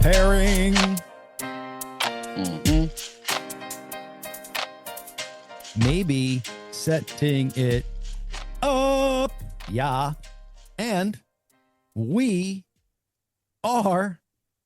Pairing. Maybe setting it up. Yeah. And we are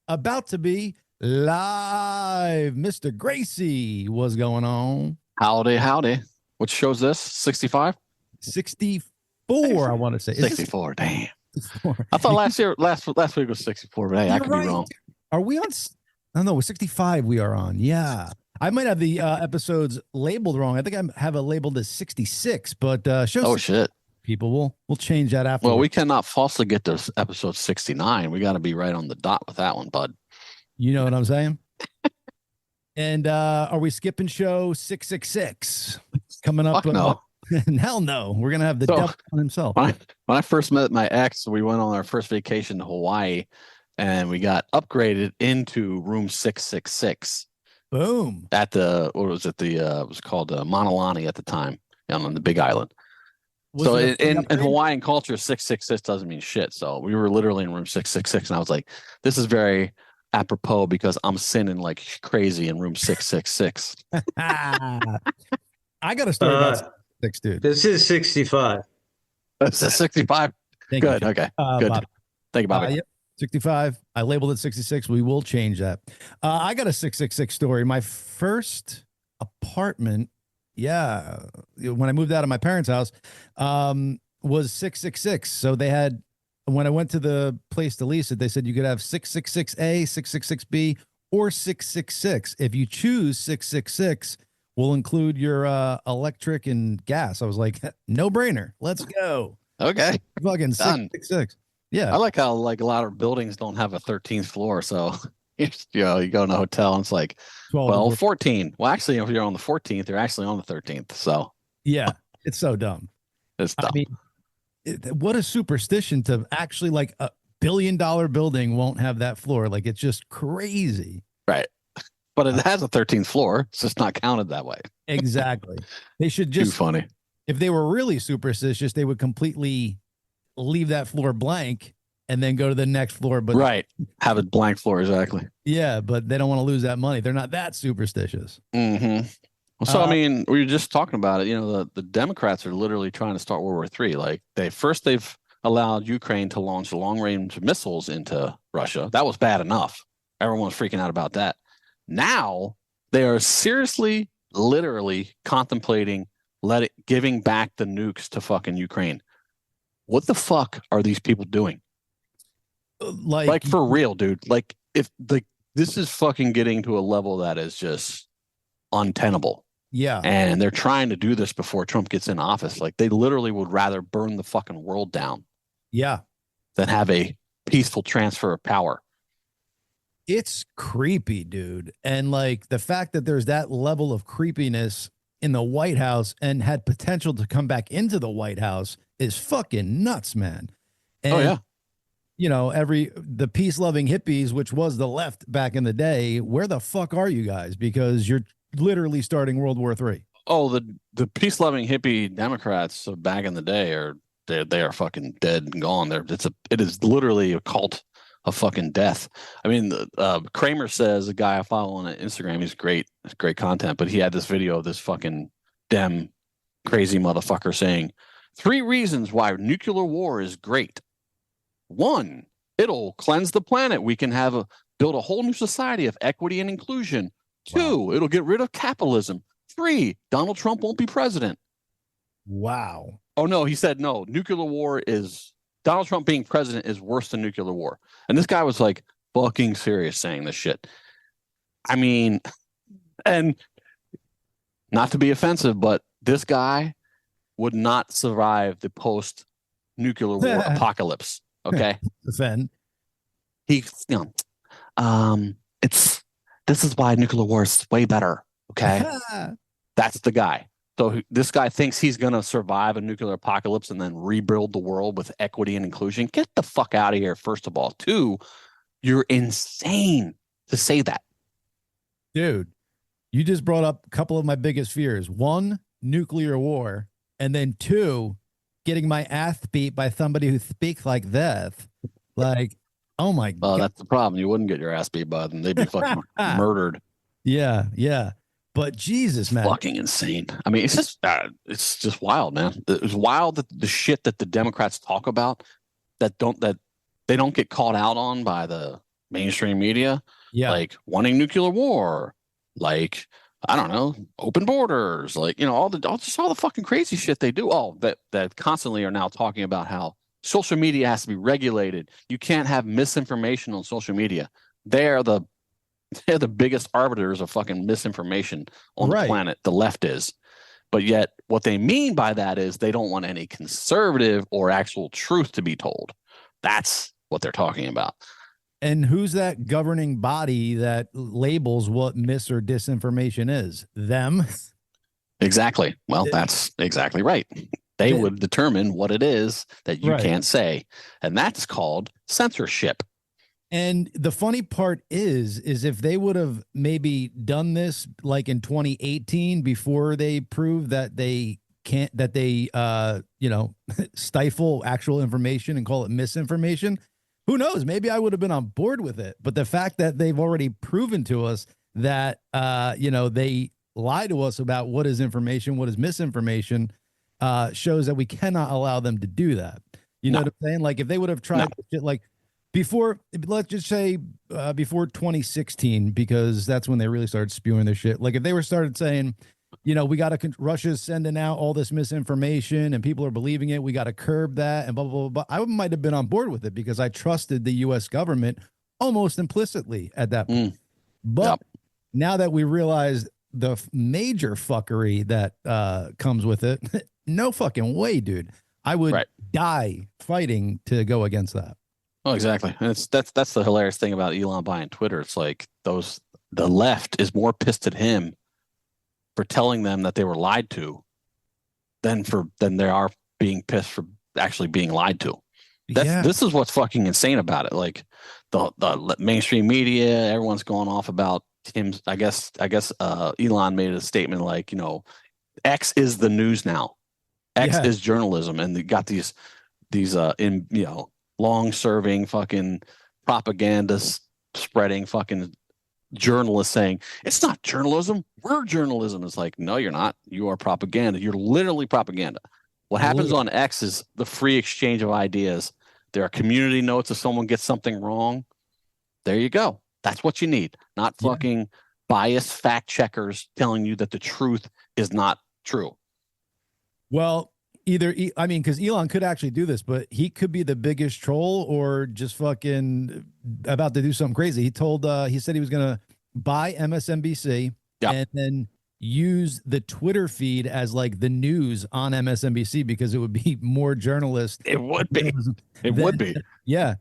about to be live. Mr. Gracie, what's going on? Howdy. What show's this? 65? 64, I want to say. 64, damn. 64? I thought last week was 64, but hey, I could be wrong. Are we on? I don't know. 65 we are on. Yeah. I might have the episodes labeled wrong. I think I have it labeled as 66, but shit. People, we'll change that after. Well, we cannot falsely get to episode 69. We got to be right on the dot with that one, bud. You know what I'm saying? And are we skipping show 666 coming up? Fuck no. Hell no. We're going to have the devil on himself. When I first met my ex, we went on our first vacation to Hawaii and we got upgraded into room 666. Boom. At the, what was it? It was called Manalani at the time on the Big Island. So in Hawaiian culture, 666 doesn't mean shit. So we were literally in room 666 and I was like, this is very apropos because I'm sinning like crazy in room 666. I got a story about 6, dude. This is 65. This is 65. Good. Okay. Good. Bobby. Thank you, Bobby. Yep. 65. I labeled it 66. We will change that. I got a 666 story. My first apartment, when I moved out of my parents' house, was 666. So they had, when I went to the place to lease it, they said you could have 666A, 666B, or 666. If you choose 666, we'll include your electric and gas. I was like, no brainer. Let's go. Okay. Fucking 666. Yeah. I like how like a lot of buildings don't have a 13th floor. So, you go in a hotel and it's like, 14. Well, actually, if you're on the 14th, you're actually on the 13th. So, yeah, it's so dumb. It's dumb. I mean, what a superstition to actually like $1 billion building won't have that floor. Like, it's just crazy. Right. But it has a 13th floor. It's just not counted that way. Exactly. They should just, too funny. If they were really superstitious, they would completely leave that floor blank and then go to the next floor. But right. Have a blank floor. Exactly. Yeah. But they don't want to lose that money. They're not that superstitious. Mm-hmm. So, I mean, we were just talking about it. You know, the Democrats are literally trying to start World War III. Like they've allowed Ukraine to launch long-range missiles into Russia. That was bad enough. Everyone was freaking out about that. Now they are seriously, literally contemplating giving back the nukes to fucking Ukraine. What the fuck are these people doing? Like for real, dude. Like this is fucking getting to a level that is just untenable. Yeah. And they're trying to do this before Trump gets in office. Like they literally would rather burn the fucking world down. Yeah. Than have a peaceful transfer of power. It's creepy, dude. And like the fact that there's that level of creepiness in the White House and had potential to come back into the White House is fucking nuts, man. And, oh, yeah. You know, the peace-loving hippies, which was the left back in the day, where the fuck are you guys? Because you're literally starting World War III. Oh, the peace-loving hippie Democrats back in the day they are fucking dead and gone. It is literally a cult of fucking death. I mean, Kramer says, a guy I follow on Instagram, he's great content, but he had this video of this fucking Dem crazy motherfucker saying 3 reasons why nuclear war is great. 1, it'll cleanse the planet. We can build a whole new society of equity and inclusion. 2, it'll get rid of capitalism. 3, Donald Trump won't be president. Wow. Oh no, he said no. Nuclear war is Donald Trump being president is worse than nuclear war. And this guy was like fucking serious saying this shit. I mean, and not to be offensive, but this guy would not survive the post-nuclear war apocalypse. Okay. Defend. This is why nuclear war is way better. Okay. That's the guy. So this guy thinks he's going to survive a nuclear apocalypse and then rebuild the world with equity and inclusion. Get the fuck out of here, first of all. 2, you're insane to say that. Dude, you just brought up a couple of my biggest fears. 1, nuclear war. And then 2, getting my ass beat by somebody who speaks like this. Like, Oh my Well, God. that's the problem. You wouldn't get your ass beat by them. They'd be fucking murdered. Yeah, yeah. But Jesus, It's man. fucking insane. I mean, it's just wild, man. It's wild that the shit that the Democrats talk about that they don't get called out on by the mainstream media, Yeah. like wanting nuclear war, like I don't know, open borders, like all the fucking crazy shit they do. Oh, that constantly are now talking about how social media has to be regulated. You can't have misinformation on social media. They're the they're the biggest arbiters of fucking misinformation on the Right. planet. The left is. But yet, what they mean by that is they don't want any conservative or actual truth to be told. That's what they're talking about. And who's that governing body that labels what mis or disinformation is? Them. Exactly. Well, that's exactly right. They would determine what it is that you Right. can't say. And that's called censorship. And the funny part is if they would have maybe done this like in 2018 before they proved that they can't, that they, stifle actual information and call it misinformation, who knows? Maybe I would have been on board with it. But the fact that they've already proven to us that, they lie to us about what is information, what is misinformation, shows that we cannot allow them to do that. You know No, what I'm saying? Like if they would have tried shit like before, let's just say before 2016, because that's when they really started spewing their shit. Like if they were started saying, we got to, Russia's sending out all this misinformation and people are believing it. We got to curb that and blah, blah, blah, blah. I might have been on board with it because I trusted the US government almost implicitly at that point. But now that we realize the major fuckery that comes with it, no fucking way, dude. I would die fighting to go against that. Oh, exactly. And that's the hilarious thing about Elon buying Twitter. It's like the left is more pissed at him for telling them that they were lied to than they are being pissed for actually being lied to. This is what's fucking insane about it. Like the mainstream media, everyone's going off about him. I guess Elon made a statement like, X is the news now. X is journalism, and they got these long serving fucking propagandists spreading fucking journalists saying it's not journalism, we're journalism. It's like, no, you're not. You are propaganda. You're literally propaganda. What happens on X is the free exchange of ideas. There are community notes if someone gets something wrong. There you go. That's what you need. Not fucking biased fact checkers telling you that the truth is not true. Well, because Elon could actually do this, but he could be the biggest troll or just fucking about to do something crazy. He said he was going to buy MSNBC and then use the Twitter feed as like the news on MSNBC because it would be more journalist. It would be. It would be. Yeah.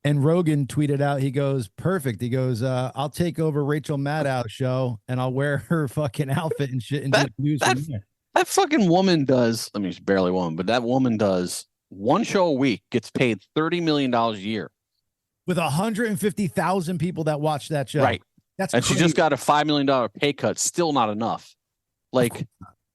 And Rogan tweeted out, he goes, perfect. He goes, I'll take over Rachel Maddow's show and I'll wear her fucking outfit and shit and do news from there. That fucking woman does, I mean, she's barely a woman, but that woman does one show a week, gets paid $30 million a year. With 150,000 people that watch that show. Right. That's and crazy. She just got a $5 million pay cut. Still not enough. Like,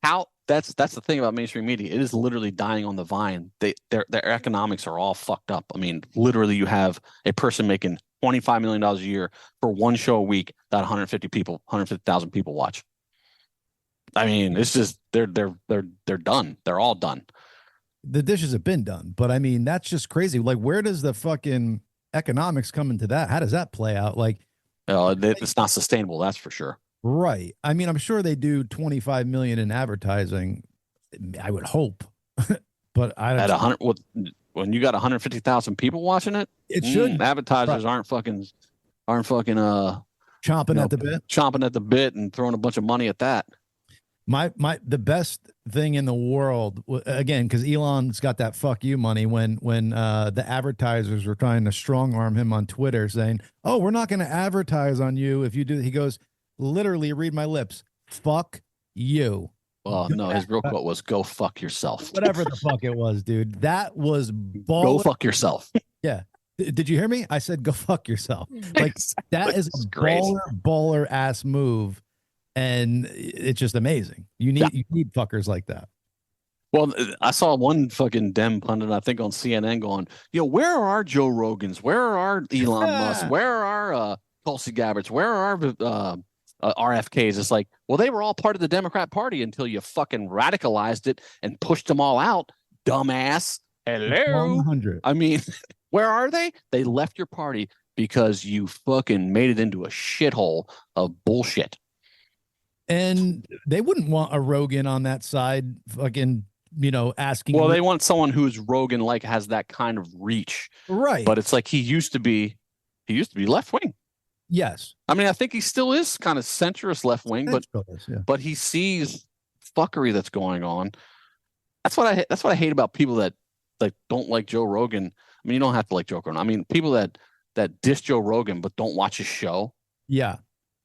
how that's the thing about mainstream media. It is literally dying on the vine. Their economics are all fucked up. I mean, literally you have a person making $25 million a year for one show a week that 150,000 people watch. I mean, it's just they're done. They're all done. The dishes have been done, but I mean, that's just crazy. Like, where does the fucking economics come into that? How does that play out? Like, it's not sustainable. That's for sure. Right. I mean, I'm sure they do 25 million in advertising. I would hope, but I don't. At 100, when you got 150,000 people watching it, it should. Advertisers aren't fucking chomping at the bit and throwing a bunch of money at that. The best thing in the world, again, because Elon's got that fuck you money when the advertisers were trying to strong arm him on Twitter saying, oh, we're not going to advertise on you if you do. He goes, literally, read my lips, fuck you. Well, no, his real quote was go fuck yourself. Whatever the fuck it was, dude. That was baller. Go fuck yourself. Yeah. Did you hear me? I said go fuck yourself. Like, that is a baller ass move. And it's just amazing. You need fuckers like that. Well, I saw one fucking Dem pundit, I think on CNN, going, where are our Joe Rogans? Where are our Elon Musk? Where are our Tulsi Gabbards? Where are our RFKs? It's like, well, they were all part of the Democrat Party until you fucking radicalized it and pushed them all out, dumbass. Hello. 100. I mean, where are they? They left your party because you fucking made it into a shithole of bullshit. And they wouldn't want a Rogan on that side, fucking, asking. Well, they want someone who's Rogan like has that kind of reach, right? But it's like he used to be left wing. Yes, I mean, I think he still is kind of centrist left wing, but he sees fuckery that's going on. That's what I hate about people that don't like Joe Rogan. I mean, you don't have to like Joe Rogan. I mean, people that diss Joe Rogan but don't watch his show. Yeah.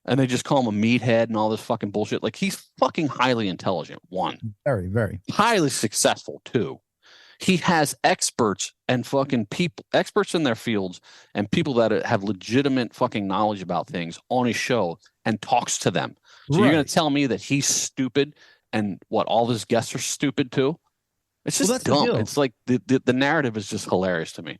And they just call him a meathead and all this fucking bullshit. Like, he's fucking highly intelligent, one. Very, very. Highly successful, two. He has experts and fucking experts in their fields and people that have legitimate fucking knowledge about things on his show and talks to them. So You're going to tell me that he's stupid and all of his guests are stupid too? It's just dumb. It's like the narrative is just hilarious to me.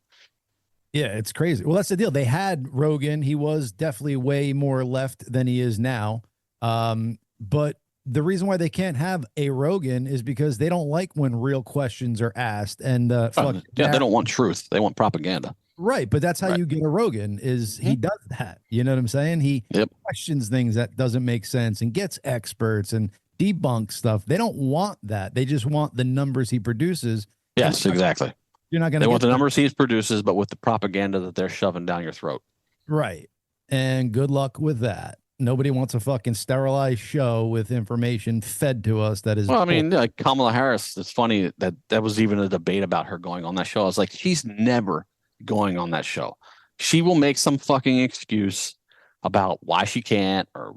Yeah, it's crazy. Well, that's the deal. They had Rogan. He was definitely way more left than he is now. But the reason why they can't have a Rogan is because they don't like when real questions are asked. And they don't want truth. They want propaganda. Right. But that's how you get a Rogan is he does that. You know what I'm saying? He questions things that doesn't make sense and gets experts and debunks stuff. They don't want that. They just want the numbers he produces. Yes, exactly. You're not going to. They want the numbers he produces, but with the propaganda that they're shoving down your throat. Right. And good luck with that. Nobody wants a fucking sterilized show with information fed to us that is. Well, I mean, like Kamala Harris, it's funny that was even a debate about her going on that show. I was like, she's never going on that show. She will make some fucking excuse about why she can't, or,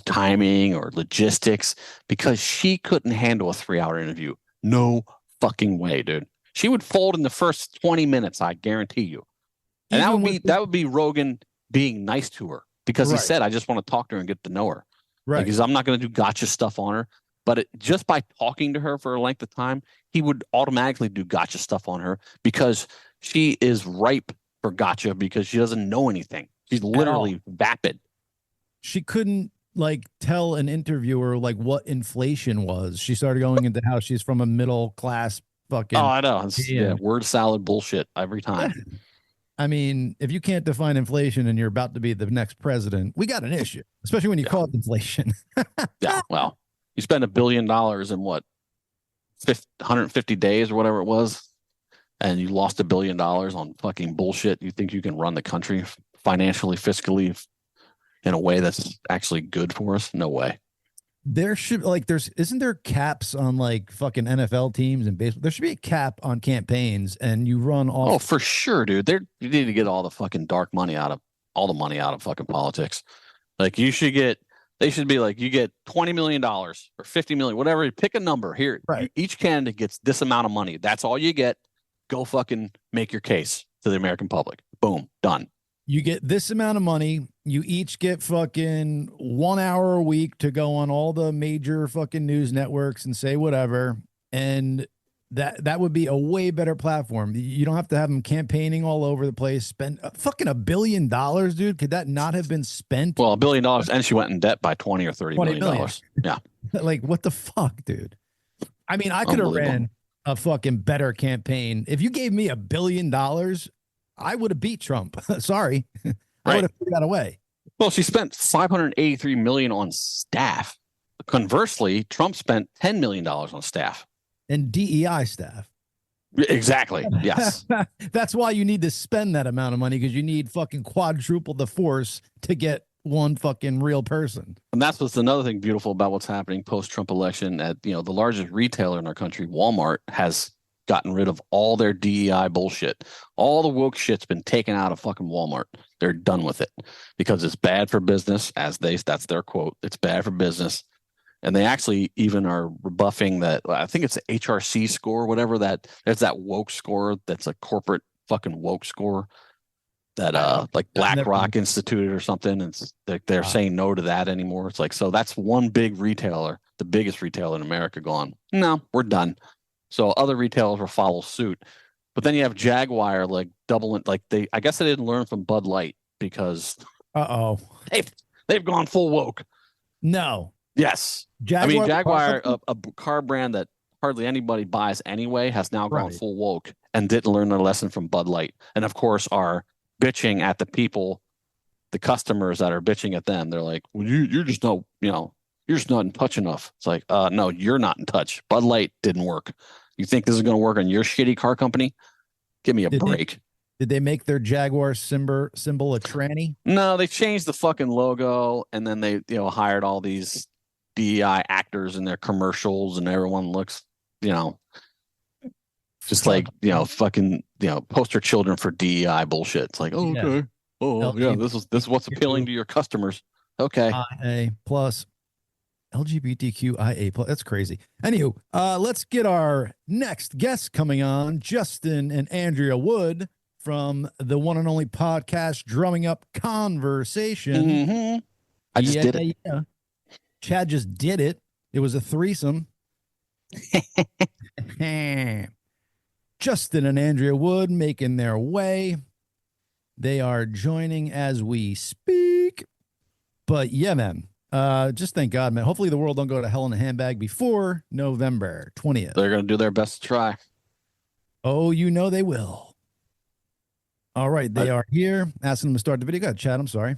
timing or logistics, because she couldn't handle a 3-hour interview. No fucking way, dude. She would fold in the first 20 minutes, I guarantee you. And that would be Rogan being nice to her, because he said, I just want to talk to her and get to know her. Right. Because I'm not going to do gotcha stuff on her. But just by talking to her for a length of time, he would automatically do gotcha stuff on her, because she is ripe for gotcha, because she doesn't know anything. She's literally vapid. She couldn't tell an interviewer what inflation was. She started going into how she's from a middle class fucking. Oh, I know. Word salad bullshit every time. I mean, if you can't define inflation and you're about to be the next president, we got an issue, especially when you call it inflation. Yeah, well, you spend $1 billion in 150 days or whatever it was, and you lost $1 billion on fucking bullshit. You think you can run the country financially, fiscally, in a way that's actually good for us? No way. There should isn't there caps on fucking NFL teams and baseball? There should be a cap on campaigns, and you run all. Oh, for sure, dude. You need to get all the fucking dark money out of fucking politics. They should be like, you get $20 million or $50 million, whatever. Pick a number here. Right. Each candidate gets this amount of money. That's all you get. Go fucking make your case to the American public. Boom, done. You get this amount of money. You each get fucking 1 hour a week to go on all the major fucking news networks and say whatever. And that would be a way better platform. You don't have to have them campaigning all over the place. Spend fucking $1 billion, dude. Could that not have been spent? Well, $1 billion, and she went in debt by 20 or 30 million dollars. Yeah. What the fuck, dude? I mean, I could have ran a fucking better campaign. If you gave me $1 billion, I would have beat Trump. Sorry. I would have figured out a way. Well, she spent $583 million on staff. Conversely, Trump spent $10 million on staff. And DEI staff. Exactly. Yes. That's why you need to spend that amount of money, because you need fucking quadruple the force to get one fucking real person. And that's what's another thing beautiful about what's happening post-Trump election. At the largest retailer in our country, Walmart, has gotten rid of all their DEI bullshit. All the woke shit's been taken out of fucking Walmart. They're done with it because it's bad for business. That's their quote. It's bad for business. And they actually even are rebuffing that. I think it's the HRC score, whatever there's that woke score. That's a corporate fucking woke score that BlackRock instituted or something. And they're saying no to that anymore. It's so that's one big retailer, the biggest retailer in America, gone, no, we're done. So other retailers will follow suit. But then you have Jaguar like doubling, like I guess they didn't learn from Bud Light because Uh-oh. they've gone full woke. No. Yes. Jaguar, I mean, Jaguar, a car brand that hardly anybody buys anyway, has now gone Right. full woke and didn't learn their lesson from Bud Light. And of course, are bitching at the people, the customers that are bitching at them. They're like, well, you're just not, you're just not in touch enough. It's like, no, you're not in touch. Bud Light didn't work. You think this is going to work on your shitty car company? Give me a break. Did they make their Jaguar symbol a tranny? No, they changed the fucking logo, and then they, hired all these DEI actors in their commercials, and everyone looks, just like, fucking, poster children for DEI bullshit. It's like, oh, okay. Oh, yeah, this is what's appealing to your customers. Okay. IA plus LGBTQIA plus. That's crazy. Anywho, let's get our next guest coming on, Justin and Andrea Wood from the one and only podcast, Drumming Up Conversation. Mm-hmm. I just did it. Yeah. Chad just did it. It was a threesome. Justin and Andrea Wood making their way. They are joining as we speak. But yeah, man. Just thank God, man. Hopefully the world don't go to hell in a handbag before November 20th. They're going to do their best to try. Oh, they will. All right, they are here. Asking them to start the video. Go ahead, Chad. I'm sorry.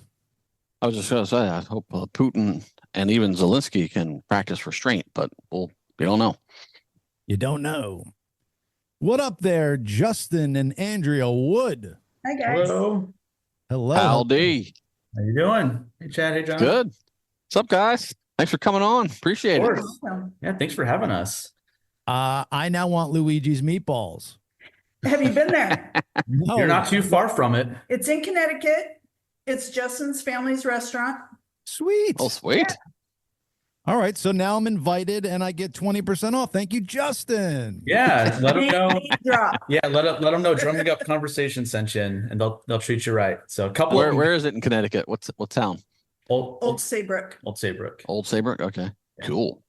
I was just going to say, I hope Putin and even Zelensky can practice restraint, but we don't know. You don't know. What up there, Justin and Andrea Wood? Hi, guys. Hello. Hello. Howdy. How you doing? Hey, Chad. Hey, John. Good. What's up, guys? Thanks for coming on. Appreciate it. Yeah, thanks for having us. I now want Luigi's meatballs. Have you been there? No. You're not too far from it. It's in Connecticut. It's Justin's family's restaurant. Sweet. Oh, sweet. Yeah. All right, so now I'm invited and I get 20% off. Thank you, Justin. Yeah, let them know. Drop. Yeah, let them know. Drumming Up Conversation sent you in, and they'll treat you right. So a couple. Where is it in Connecticut? What town? Old Saybrook. Old Saybrook. Old Saybrook. Okay, Yeah. Cool.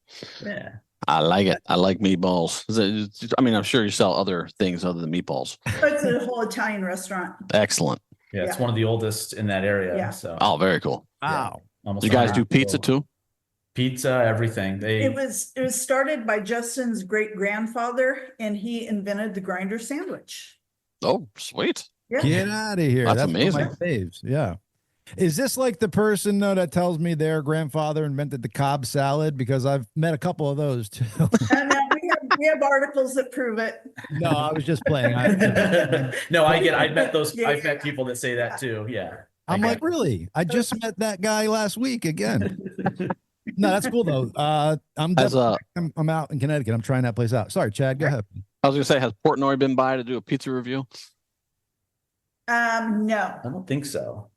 Yeah. I like it. I like meatballs. I'm sure you sell other things other than meatballs. It's a whole Italian restaurant. Excellent. Yeah, it's Yeah. one of the oldest in that area. Yeah. So Oh, very cool. Wow. almost You guys 100 do pizza people. too? Pizza, everything. It was started by Justin's great grandfather, and he invented the grinder sandwich. Oh, sweet. Yeah. Get out of here. That's one of amazing. my faves. Yeah. Is this like the person that tells me their grandfather invented the Cobb salad? Because I've met a couple of those too. And we have articles that prove it. No, I was just playing. No, I've met those. Yeah, I've met yeah. people that say that too. Yeah. I'm like, really? I just met that guy last week again. No, that's cool though. I'm out in Connecticut. I'm trying that place out. Sorry, Chad, go ahead. I was gonna say, has Portnoy been by to do a pizza review? No. I don't think so.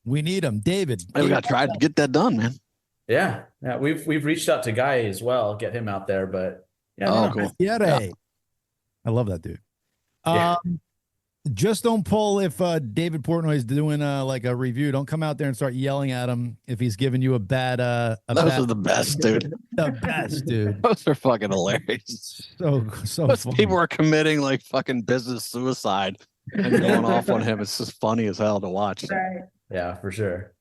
We need him, David. Hey, we gotta try to get that done, man. Yeah, we've reached out to Guy as well, get him out there, but yeah. Oh, no. cool. Yeah. I love that dude. Yeah. Just don't pull if David Portnoy is doing like a review. Don't come out there and start yelling at him if he's giving you a bad. Those are the best, dude. The best, dude. Those are fucking hilarious. So Those funny. people are committing like fucking business suicide and going off on him. It's just funny as hell to watch. Right. Yeah, for sure.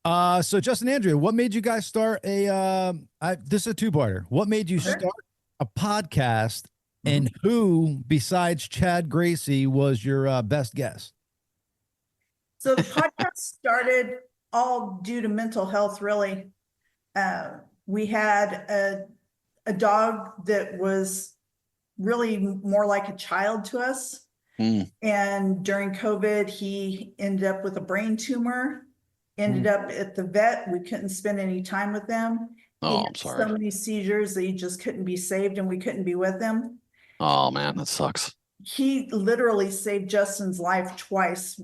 So Justin, Andrea, what made you guys start this is a two-parter. What made you Sure. start a podcast, and who besides Chad Gracie was your best guest? So the podcast started all due to mental health, really. We had a dog that was really more like a child to us. And during COVID, he ended up with a brain tumor, ended up at the vet. We couldn't spend any time with him. He Oh, had I'm sorry. so many seizures that he just couldn't be saved, and we couldn't be with him. Oh man, that sucks. He literally saved Justin's life twice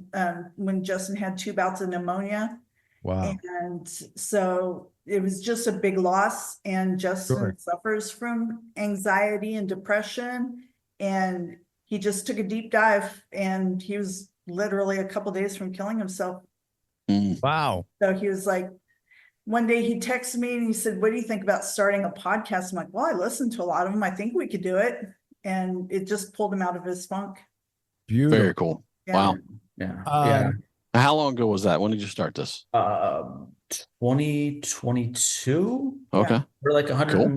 when Justin had 2 bouts of pneumonia. Wow. And so it was just a big loss. And Justin Sure. suffers from anxiety and depression. And he just took a deep dive, and he was literally a couple days from killing himself. Wow. So he was like, one day he texted me and he said, "What do you think about starting a podcast?" I'm like, "Well, I listened to a lot of them. I think we could do it." and it just pulled him out of his funk. Beautiful. Very cool. Yeah. Wow. Yeah. Um, How long ago was that? When did you start this? 2022. Okay. We're like 100, Cool.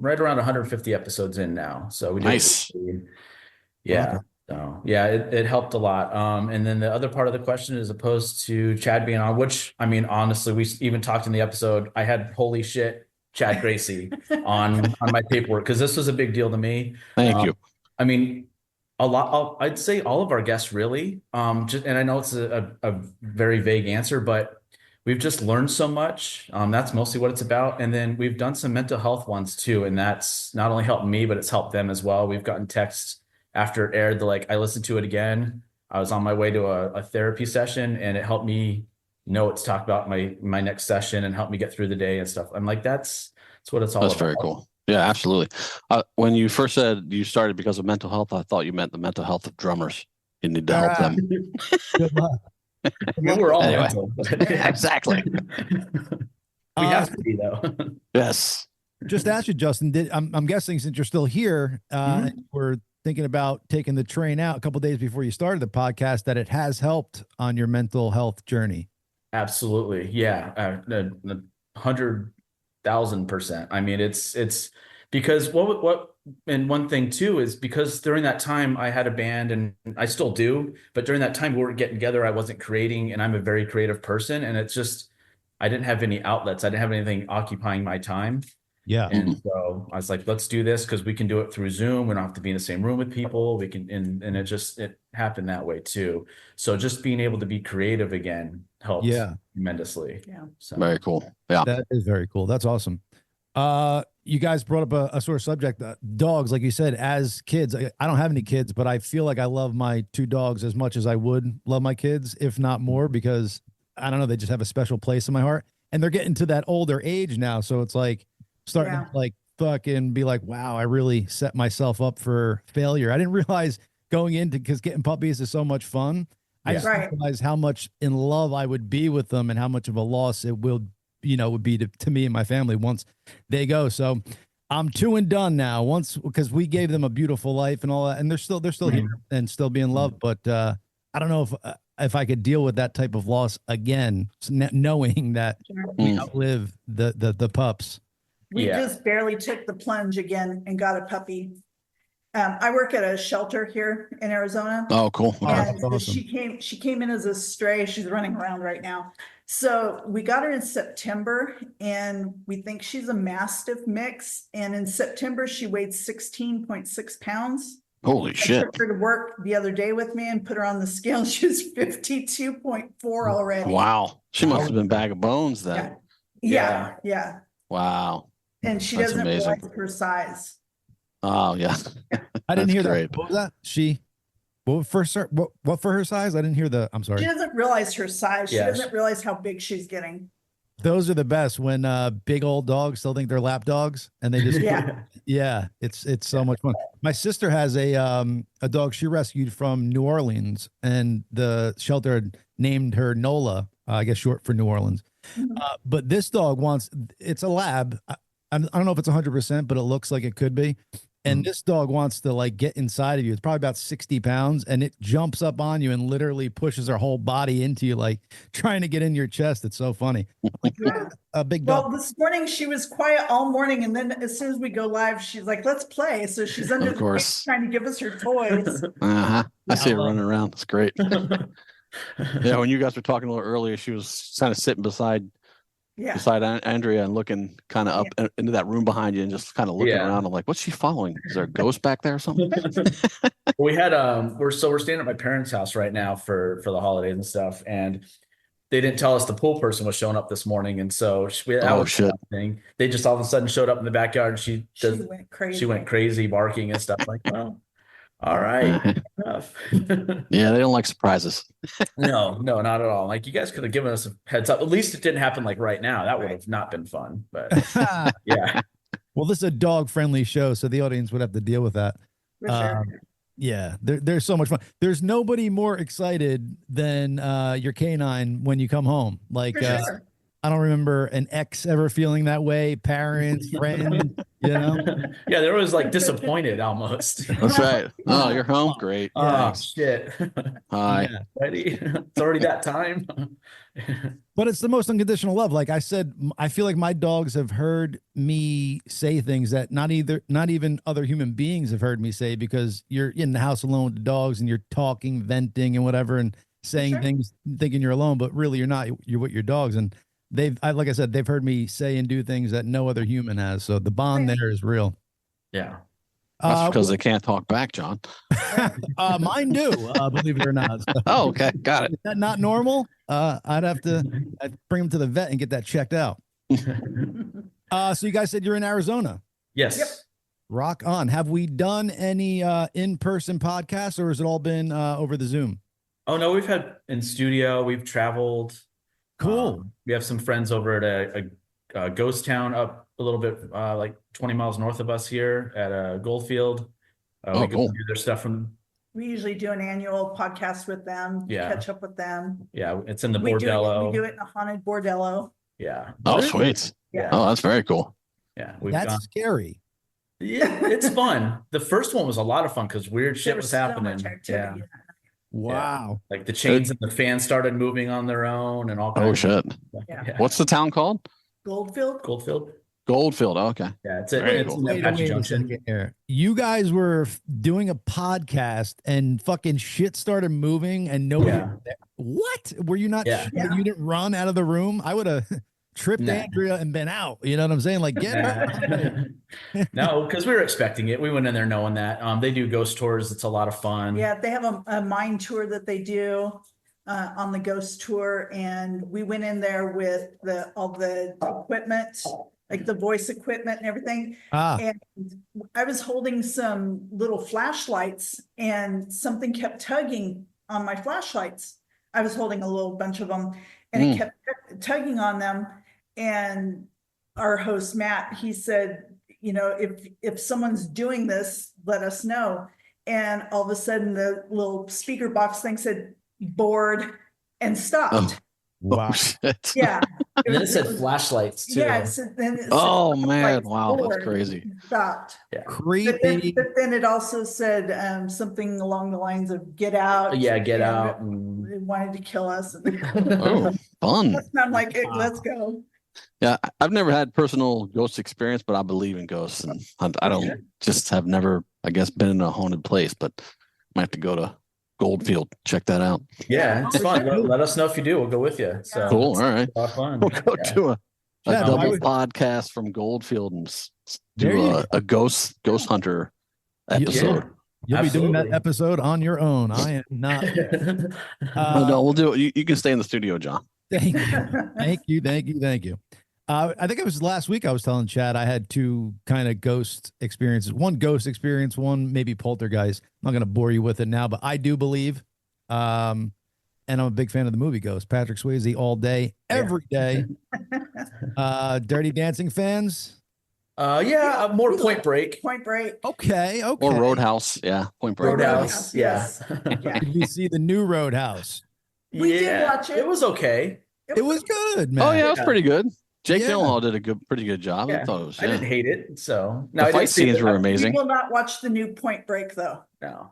right around 150 episodes in now. So we did Nice. Yeah. Okay. So yeah, it helped a lot. And then the other part of the question is opposed to Chad being on, which I mean, honestly, we even talked in the episode. I had holy shit Chad Gracie on my paperwork because this was a big deal to me. Thank you. I mean, a lot. I'd say all of our guests really. Just, and I know it's a very vague answer, but we've just learned so much. That's mostly what it's about. And then we've done some mental health ones too, and that's not only helped me, but it's helped them as well. We've gotten texts after it aired. I listened to it again. I was on my way to a therapy session, and it helped me know what to talk about my next session and help me get through the day and stuff. I'm like, that's what it's all That's about. very cool. Yeah, absolutely. When you first said you started because of mental health, I thought you meant the mental health of drummers. You need to help them. Good luck. We were all Anyway. mental. Exactly. We have to be though. Yes. Just ask you, Justin. I'm guessing since you're still here, and we're thinking about taking the train out a couple days before you started the podcast, that it has helped on your mental health journey. Absolutely. Yeah. 100,000%. I mean, it's because and one thing too is because during that time I had a band and I still do, but during that time we weren't getting together. I wasn't creating, and I'm a very creative person, and it's just, I didn't have any outlets. I didn't have anything occupying my time. Yeah. And so I was like, let's do this because we can do it through Zoom. We don't have to be in the same room with people. We can, and it happened that way too. So just being able to be creative again helped tremendously. Yeah. So Very cool. Yeah. That is very cool. That's awesome. You guys brought up a sore subject, dogs, like you said, as kids. I don't have any kids, but I feel like I love my two dogs as much as I would love my kids, if not more, because I don't know, they just have a special place in my heart, and they're getting to that older age now. So it's like starting to like fucking be like, wow, I really set myself up for failure. I didn't realize going into, because getting puppies is so much fun. I just didn't realize how much in love I would be with them and how much of a loss it will, would be to me and my family once they go. So I'm 2 and done now, once, because we gave them a beautiful life and all that, and they're still here and still being loved. But I don't know if I could deal with that type of loss again, knowing that we outlive the pups. We just barely took the plunge again and got a puppy. I work at a shelter here in Arizona. Oh, cool. And awesome. she came in as a stray. She's running around right now. So we got her in September, and we think she's a Mastiff mix. And in September, she weighed 16.6 pounds. Holy shit. I took her to work the other day with me and put her on the scale. She was 52.4 already. Wow. She must have been a bag of bones then. Yeah. Wow. And she That's doesn't amazing. realize her size. Oh, yeah. I didn't hear great. that. What was that? What for her size? I didn't hear I'm sorry. She doesn't realize her size. She doesn't realize how big she's getting. Those are the best, when big old dogs still think they're lap dogs, and they just it's so much fun. My sister has a dog she rescued from New Orleans, and the shelter had named her Nola, I guess short for New Orleans. But this dog it's a lab. I don't know if it's 100%, but it looks like it could be. And this dog wants to get inside of you. It's probably about 60 pounds, and it jumps up on you and literally pushes her whole body into you, trying to get in your chest. It's so funny. A big dog. Well, this morning she was quiet all morning, and then as soon as we go live, she's like, "Let's play." So she's under the table trying to give us her toys. I see her running around. It's great. Yeah, when you guys were talking a little earlier, she was kind of sitting beside Andrea and looking kind of up into that room behind you and just kind of looking around. I'm like, what's she following? Is there a ghost back there or something? We had we're staying at my parents' house right now for the holidays and stuff, and they didn't tell us the pool person was showing up this morning, and so thing. They just all of a sudden showed up in the backyard, and she went crazy barking and stuff. Like, well, all right, enough. Yeah, they don't like surprises. No, not at all. Like, you guys could have given us a heads up. At least it didn't happen right now. That would have not been fun. But yeah. Well, this is a dog-friendly show, so the audience would have to deal with that. For sure. Yeah, there's so much fun. There's nobody more excited than your canine when you come home. I don't remember an ex ever feeling that way. Parents, friends, you know. Yeah, they were always like disappointed almost. That's right. Oh, you're home. Great. Oh Thanks. shit. Hi. Yeah. Ready? It's already that time. But it's the most unconditional love. Like I said, I feel like my dogs have heard me say things that not even other human beings have heard me say, because you're in the house alone with the dogs and you're talking, venting and whatever, and saying Sure. things thinking you're alone, but really you're not. You're with your dogs. And like I said, they've heard me say and do things that no other human has. So the bond Right. there is real. Yeah. That's because they can't talk back, John. Mine do, believe it or not. So, Oh, okay. Got it. is that not normal? I'd bring them to the vet and get that checked out. So you guys said you're in Arizona. Yes. Yep. Rock on. Have we done any in-person podcasts, or has it all been over the Zoom? Oh no, we've had in studio. We've traveled. Cool. We have some friends over at a ghost town up a little bit, like 20 miles north of us here at Goldfield. Oh, we go cool. do their stuff from. We usually do an annual podcast with them, Yeah. catch up with them. Yeah, it's in the We bordello. do it in a haunted bordello. Yeah. Oh, Really? sweet. Yeah. Oh, that's very cool. Yeah. We've That's gone. scary. Yeah, it's fun. The first one was a lot of fun because weird shit There was so happening. much activity. Yeah. Wow. Like the chains and the fans started moving on their own and all kinds Oh, of shit. stuff. Yeah. What's the town called? Goldfield. Goldfield? Goldfield. Oh, okay. Yeah, it's Very it's cool. in Apache Junction. second here. You guys were doing a podcast and fucking shit started moving and nobody. Yeah. What? Were you not? Yeah. Yeah. You didn't run out of the room? I would have tripped Nah. Andrea and been out. You know what I'm saying? Like, get her. No, because we were expecting it. We went in there knowing that. They do ghost tours. It's a lot of fun. Yeah, they have a mine tour that they do on the ghost tour, and we went in there with all the equipment, like the voice equipment and everything. And I was holding some little flashlights, and something kept tugging on my flashlights. I was holding a little bunch of them, and it kept tugging on them. And our host Matt, he said, you know, if someone's doing this, let us know. And all of a sudden, the little speaker box thing said bored and stopped. Wow. Oh, shit. Yeah. And then it said flashlights too. Yeah. Then it said Oh, man. flashlights, Wow. That's bored, crazy. stopped. Creepy. But then it also said something along the lines of "get out." Yeah, get and out. They wanted to kill us. Oh, fun. I'm like, hey, let's go. Yeah, I've never had personal ghost experience, but I believe in ghosts, and I don't just have never, I guess, been in a haunted place. But might have to go to Goldfield, check that out. Yeah, it's fun. Let us know if you do. We'll go with you. So Cool. it's All right, a lot of fun. we'll go Yeah. to a Yeah, double I would- podcast from Goldfield and There you do a ghost hunter episode. You'll be doing that Absolutely. episode on your own. I am not. Oh, no, we'll do it. You can stay in the studio, John. Thank you. Thank you. I think it was last week I was telling Chad I had two kind of ghost experiences. One ghost experience, one maybe poltergeist. I'm not going to bore you with it now, but I do believe. And I'm a big fan of the movie Ghost. Patrick Swayze all day, every day. Dirty Dancing fans? More Point Break. Point Break. Okay. Or Roadhouse. Yeah, Point Break. Roadhouse. Yes. Yeah. Did we see the new Roadhouse? We did watch it. It was okay. It was good, man. Oh, yeah, it was pretty good. Jake Yeah. Gyllenhaal did a pretty good job. Yeah. I thought it was. I didn't hate it. So The I didn't fight see scenes it. were We amazing. will not watch the new Point Break though. No,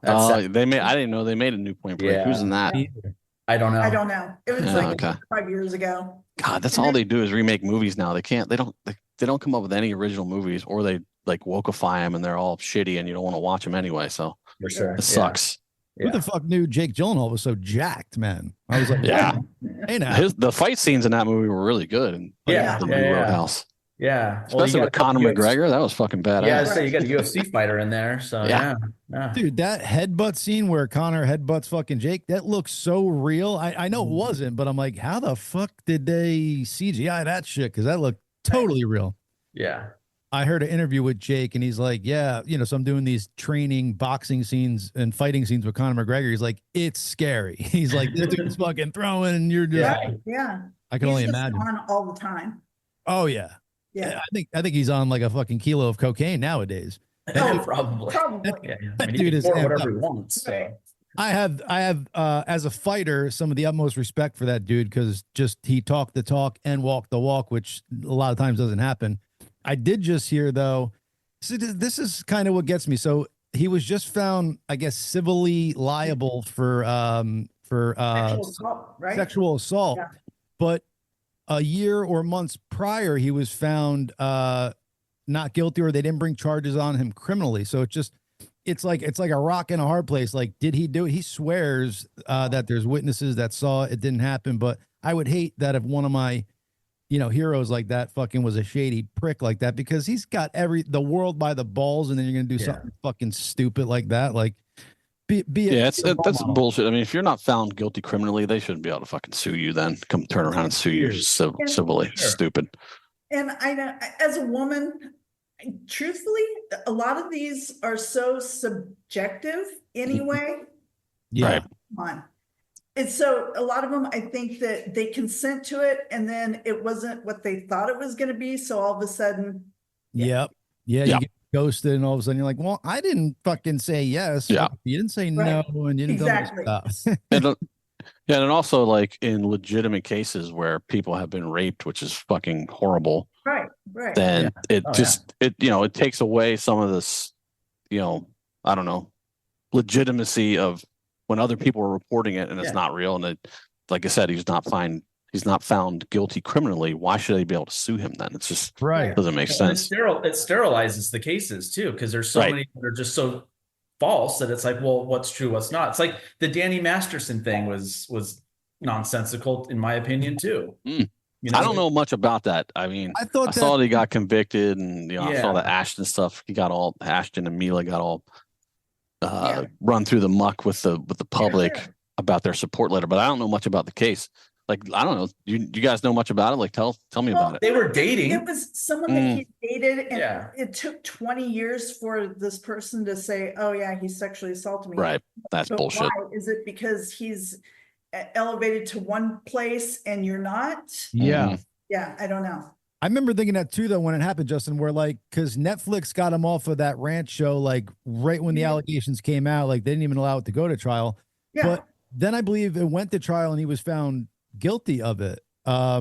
They made. I didn't know they made a new Point Break. Yeah. Who's in that? I don't know. I don't know. It was Yeah, like okay. 5 years ago. God, that's all they do is remake movies now. They can't. They don't come up with any original movies, or they like wokeify them and they're all shitty, and you don't want to watch them anyway. So For sure. it sucks. Who the fuck knew Jake Gyllenhaal was so jacked, man? I was like, Yeah. Hey now. The fight scenes in that movie were really good. And Yeah, the yeah, new yeah. Roadhouse, Yeah. Well, especially you with got Conor UFC McGregor, that was fucking badass. Yeah, so you got a UFC fighter in there. So Yeah. yeah. Dude, that headbutt scene where Conor headbutts fucking Jake, that looks so real. I know it wasn't, but I'm like, how the fuck did they CGI that shit? Because that looked totally real. Yeah. I heard an interview with Jake and he's like, yeah, so I'm doing these training boxing scenes and fighting scenes with Conor McGregor. He's like, it's scary. He's like, this dude's fucking throwing and you're just, Yeah. I can He's only just imagine. on all the time. Oh yeah. Yeah. I think he's on like a fucking kilo of cocaine nowadays. Oh, Probably. Probably. Yeah. That I mean, dude he is can amped afford whatever up. he wants. So. I have as a fighter some of the utmost respect for that dude, because just he talked the talk and walked the walk, which a lot of times doesn't happen. I did just hear though, so this is kind of what gets me. So he was just found, I guess, civilly liable for Sexual assault, right? sexual assault, Yeah. but a year or months prior he was found not guilty, or they didn't bring charges on him criminally. So it's like a rock in a hard place. Like, did he do it? He swears that there's witnesses that saw it didn't happen, but I would hate that if one of my, heroes like that fucking was a shady prick like that, because he's got the world by the balls, and then you're gonna do something fucking stupid like that. Like, that's bullshit. I mean, if you're not found guilty criminally, they shouldn't be able to fucking sue you. Then come turn around and sue you civilly. Sure. Stupid. And I know, as a woman, truthfully, a lot of these are so subjective anyway. Yeah. Right. Come on. And so a lot of them, I think that they consent to it, and then it wasn't what they thought it was going to be. So all of a sudden, you get ghosted, and all of a sudden you're like, well, I didn't fucking say yes. Yeah. You didn't say no, and you didn't exactly. tell me stuff. And also, like, in legitimate cases where people have been raped, which is fucking horrible. Right. Then it takes away some of this, I don't know, legitimacy of when other people are reporting it and it's not real. And like I said, he's not found guilty criminally. Why should they be able to sue him then? It's just doesn't make sense. It sterilizes the cases too, because there's so many that are just so false that it's like, well, what's true, what's not. It's like the Danny Masterson thing was nonsensical in my opinion too. I don't know much about that. I mean, I saw that he got convicted, and I saw the Ashton stuff. Ashton and Mila got all run through the muck with the public about their support letter, but I don't know much about the case. Like, I don't know. You guys know much about it? Like, tell me about it. They were dating. It was someone that he dated, and it took 20 years for this person to say, "Oh yeah, he sexually assaulted me." Right. That's bullshit. Why? Is it because he's elevated to one place and you're not? Yeah. Yeah, I don't know. I remember thinking that too, though, when it happened, Justin, where because Netflix got him off of that ranch show, like right when the allegations came out, like they didn't even allow it to go to trial. Yeah. But then I believe it went to trial and he was found guilty of it. So I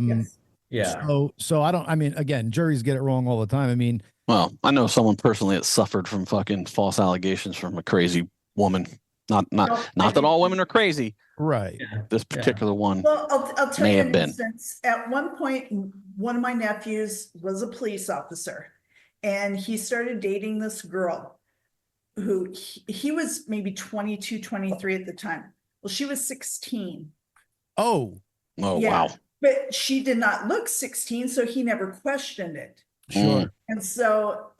mean, again, juries get it wrong all the time. I mean, well, I know someone personally that suffered from fucking false allegations from a crazy woman. Not that all women are crazy. Right. This particular one. Well, I'll tell you an instance. At one point, one of my nephews was a police officer, and he started dating this girl who he was maybe 22, 23 at the time. Well, she was 16. Oh, wow. But she did not look 16, so he never questioned it. Sure. And so,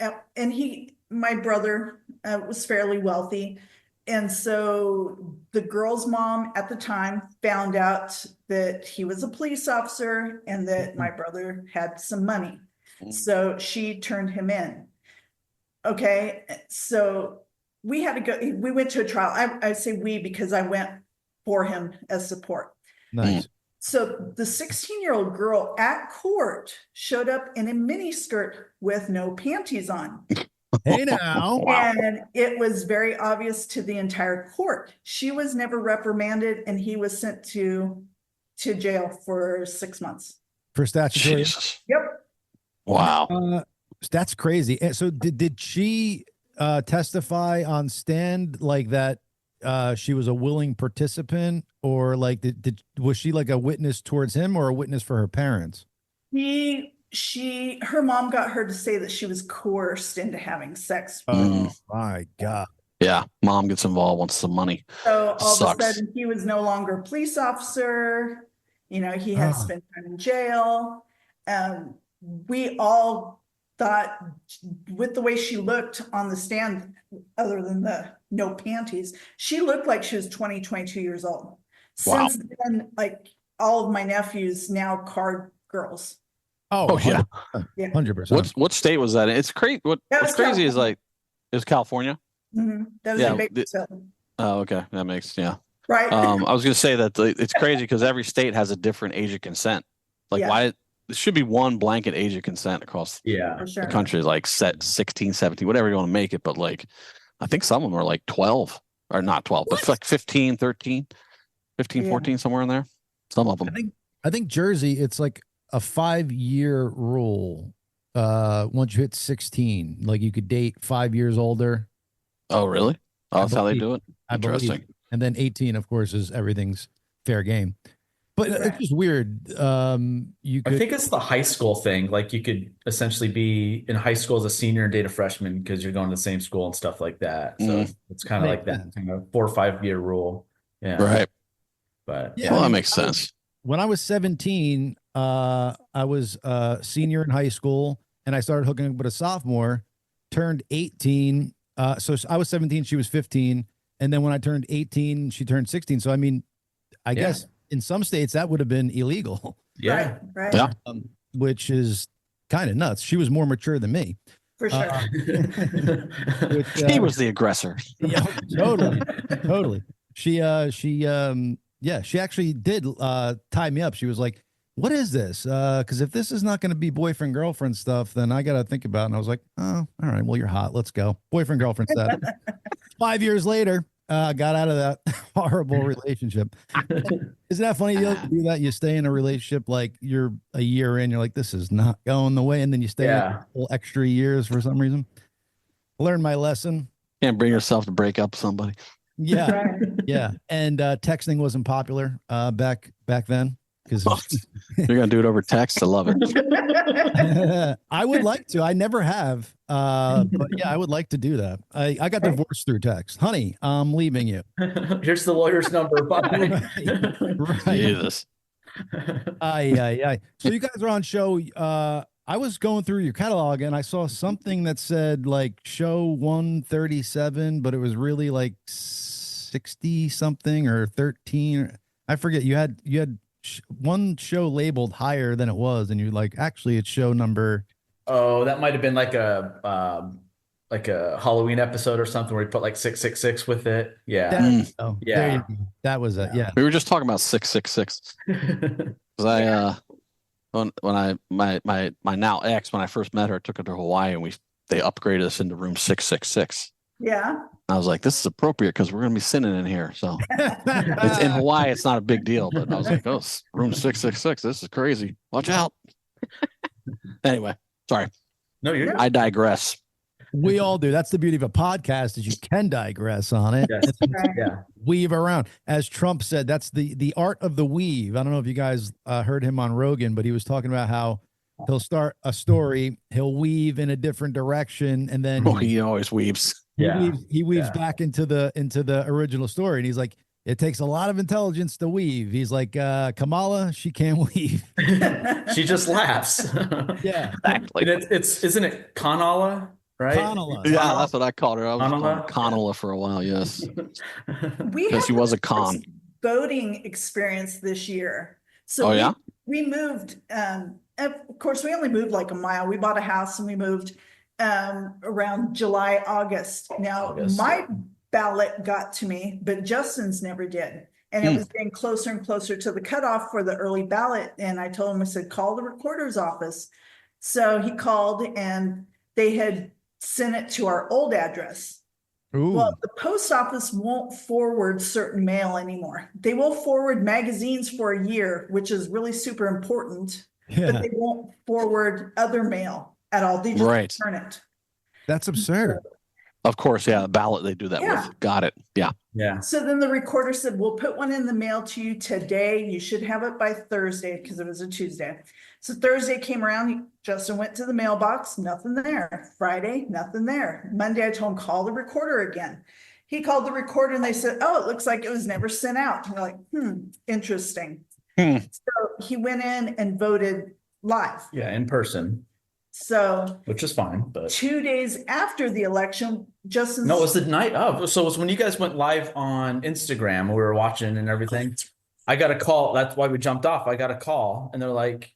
my brother was fairly wealthy. And so the girl's mom at the time found out that he was a police officer and that my brother had some money. So she turned him in. Okay. So we went to a trial. I say we because I went for him as support. Nice. So the 16-year-old girl at court showed up in a mini skirt with no panties on. Hey now. And it was very obvious to the entire court. She was never reprimanded, and he was sent to jail for 6 months. For statutory. Jesus. Yep. Wow. That's crazy. And so did she testify on stand like that she was a willing participant, or like was she like a witness towards him or a witness for her parents? Her mom got her to say that she was coerced into having sex. Oh my God. Yeah. Mom gets involved, wants some money. So all of a sudden he was no longer a police officer. He had spent time in jail. We all thought, with the way she looked on the stand, other than the no panties, she looked like she was 20, 22 years old. Wow. Since then, like, all of my nephews now card girls. Oh yeah. 100%. What state was that in? It's crazy. What's crazy California. is like, it was California. Mm-hmm. That was in Bakersfield. Oh, okay. That makes, Right. I was going to say that it's crazy because every state has a different age of consent. Like, why? There should be one blanket age of consent across the country, like 16, 17, whatever you want to make it. But like, I think some of them are like 12. or not 12, but like 15, 13, 15, Yeah. 14, somewhere in there. Some of them. I think Jersey, it's like a 5-year rule. Once you hit 16, like you could date 5 years older. Oh, really? Oh, that's how they do it. I believe. Interesting. And then 18, of course, is everything's fair game. But Right. it's just weird. You could, I think it's the high school thing. Like you could essentially be in high school as a senior and date a freshman because you're going to the same school and stuff like that. So it's kind of like that kind of 4 or 5 year rule. Yeah. Right. But Yeah, Well, I that mean, makes sense. when I was 17, I was a senior in high school, and I started hooking up with a sophomore, turned 18. So I was 17, she was 15. And then when I turned 18, she turned 16. So, I mean, I guess in some states that would have been illegal, yeah. Right. Yeah. which is kind of nuts. She was more mature than me. For sure. Which, He was the aggressor. yeah, totally. She actually did tie me up. She was like, "What is this? Because if this is not going to be boyfriend girlfriend stuff, then I got to think about it." And I was like, "Oh, all right. Well, you're hot. Let's go. Boyfriend girlfriend stuff." 5 years later, got out of that horrible relationship. Isn't that funny? You do that. You stay in a relationship like you're a year in. You're like, "This is not going the way," and then you stay a whole extra years for some reason. Learned my lesson. Can't bring yourself to break up with somebody. Yeah. Right. Yeah, and texting wasn't popular back then because You're gonna do it over text. I love it. I would like to. I never have, but yeah, I would like to do that. I got divorced through text. Honey, I'm leaving you. Here's the lawyer's number. Bye. Right. Jesus. Aye. So you guys are on show. I was going through your catalog and I saw something that said like show 137, but it was really like 60 something or 13. I forget. You had one show labeled higher than it was, and you're like, actually, it's show number. Oh, that might have been like a Halloween episode or something where you put like 666 with it. Yeah. Oh, Yeah. there you go. That was it. Yeah. We were just talking about 666. Because when my now ex, when I first met her, I took her to Hawaii and they upgraded us into room 666. Yeah. I was like, this is appropriate because we're gonna be sinning in here. So it's in Hawaii, it's not a big deal. But I was like, oh, room 666. This is crazy. Watch out. Anyway, sorry. No, you're good. I digress. We all do. That's the beauty of a podcast, is you can digress on it. Yes. Right. Yeah. Weave around. As Trump said, that's the art of the weave. I don't know if you guys heard him on Rogan, but he was talking about how he'll start a story, he'll weave in a different direction, and then He always weaves. he weaves back into the original story. And he's like, it takes a lot of intelligence to weave. He's like, Kamala, she can't weave. She just laughs. Yeah. Exactly. And isn't it Kanala, right? Kamala. Yeah, that's what I called her. I was Kanala? calling Conala for a while, yes. We Because she had was a the con. first voting experience this year. So Oh, yeah? we moved, of course, we only moved like a mile. We bought a house and we moved around July, August. Now, my ballot got to me, but Justin's never did. And it was getting closer and closer to the cutoff for the early ballot. And I told him, I said, call the recorder's office. So he called and they had sent it to our old address. Ooh. Well, the post office won't forward certain mail anymore. They will forward magazines for a year, which is really super important, Yeah. but they won't forward other mail at all. They just return it. That's absurd. Of course, yeah, the ballot they do that Yeah. with. Got it. Yeah. Yeah. So then the recorder said, we'll put one in the mail to you today. You should have it by Thursday because it was a Tuesday. So Thursday came around, Justin went to the mailbox, nothing there. Friday, nothing there. Monday, I told him, call the recorder again. He called the recorder and they said, oh, it looks like it was never sent out. And we're like, interesting. So he went in and voted live. Yeah, in person, So which is fine. But 2 days after the election, Justin. no, it was the night of. So it was when you guys went live on Instagram. We were watching and everything. I got a call. That's why we jumped off. I got a call and they're like,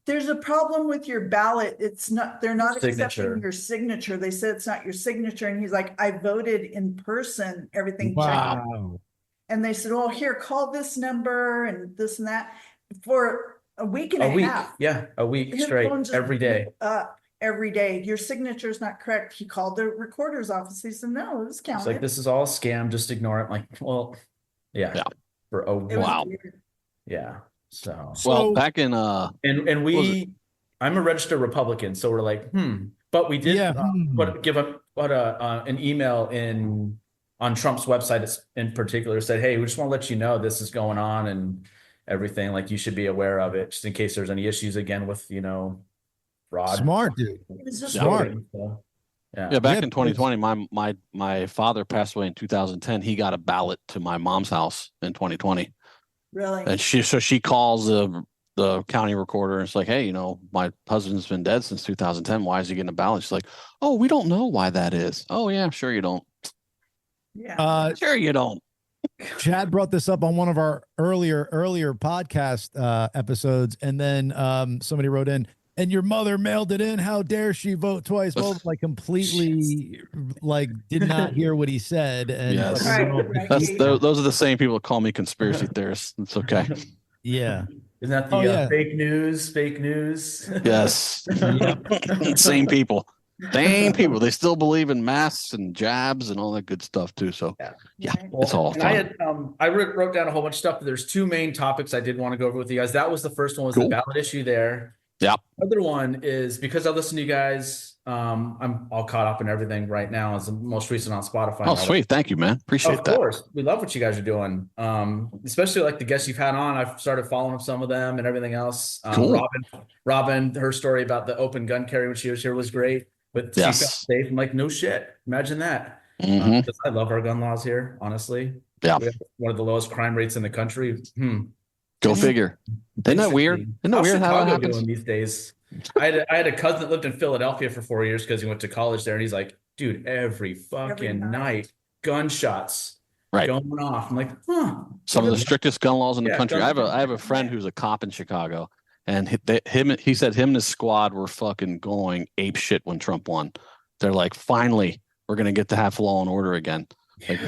there's a problem with your ballot. It's not, they're not Signature. accepting your signature. They said it's not your signature. And he's like, I voted in person, everything checked out. Wow. And they said, oh, here, call this number and this and that for a week and a a week. half. Yeah, a week His straight phone just every day. blew up. every day. Your signature's not correct. He called the recorder's office. He said, no, it was It's counted. like, this is all a scam. Just ignore it. I'm like, well, yeah. Yeah. For a It was Wow. weird. yeah. So Well, back in and I'm a registered Republican, so we're like, but we did give up an email on Trump's website in particular, said, hey, we just want to let you know this is going on and everything, like you should be aware of it just in case there's any issues again with fraud. Smart, dude. It was just Smart. weird. So, back in 2020, my father passed away in 2010. He got a ballot to my mom's house in 2020. Really? And she calls the county recorder and it's like, hey, my husband's been dead since 2010. Why is he getting a ballot? She's like, oh, we don't know why that is. Oh yeah, sure you don't. Yeah. Sure you don't. Chad brought this up on one of our earlier podcast episodes, and then somebody wrote in, and your mother mailed it in. How dare she vote twice? Well, like completely, like did not hear what he said. And Yes. Right. Those are the same people that call me conspiracy theorist. It's okay. Yeah. Isn't that the fake news? Fake news. Yes. Same people. Same people. They still believe in masks and jabs and all that good stuff too. So yeah, it's all fun. I wrote down a whole bunch of stuff. There's two main topics I did want to go over with you guys. That was the first one, was the ballot issue there. Yeah. The other one is, because I listen to you guys, I'm all caught up in everything right now. As the most recent on Spotify. Oh, sweet. Thank you, man. Appreciate that. Of course. We love what you guys are doing. Especially like the guests you've had on. I've started following up some of them and everything else. Cool. Robin, her story about the open gun carry when she was here was great. But she felt safe. I'm like, no shit. Imagine that. Because I love our gun laws here, honestly. Yeah. We have one of the lowest crime rates in the country. Go figure. Isn't that weird? Isn't that weird how that happens? Doing these days? I had a cousin that lived in Philadelphia for 4 years because he went to college there, and he's like, dude, every fucking night, gunshots going off. I'm like, Some of the strictest gun laws in the country. I have a friend who's a cop in Chicago, and he said him and his squad were fucking going ape shit when Trump won. They're like, finally, we're gonna get to have law and order again. Like,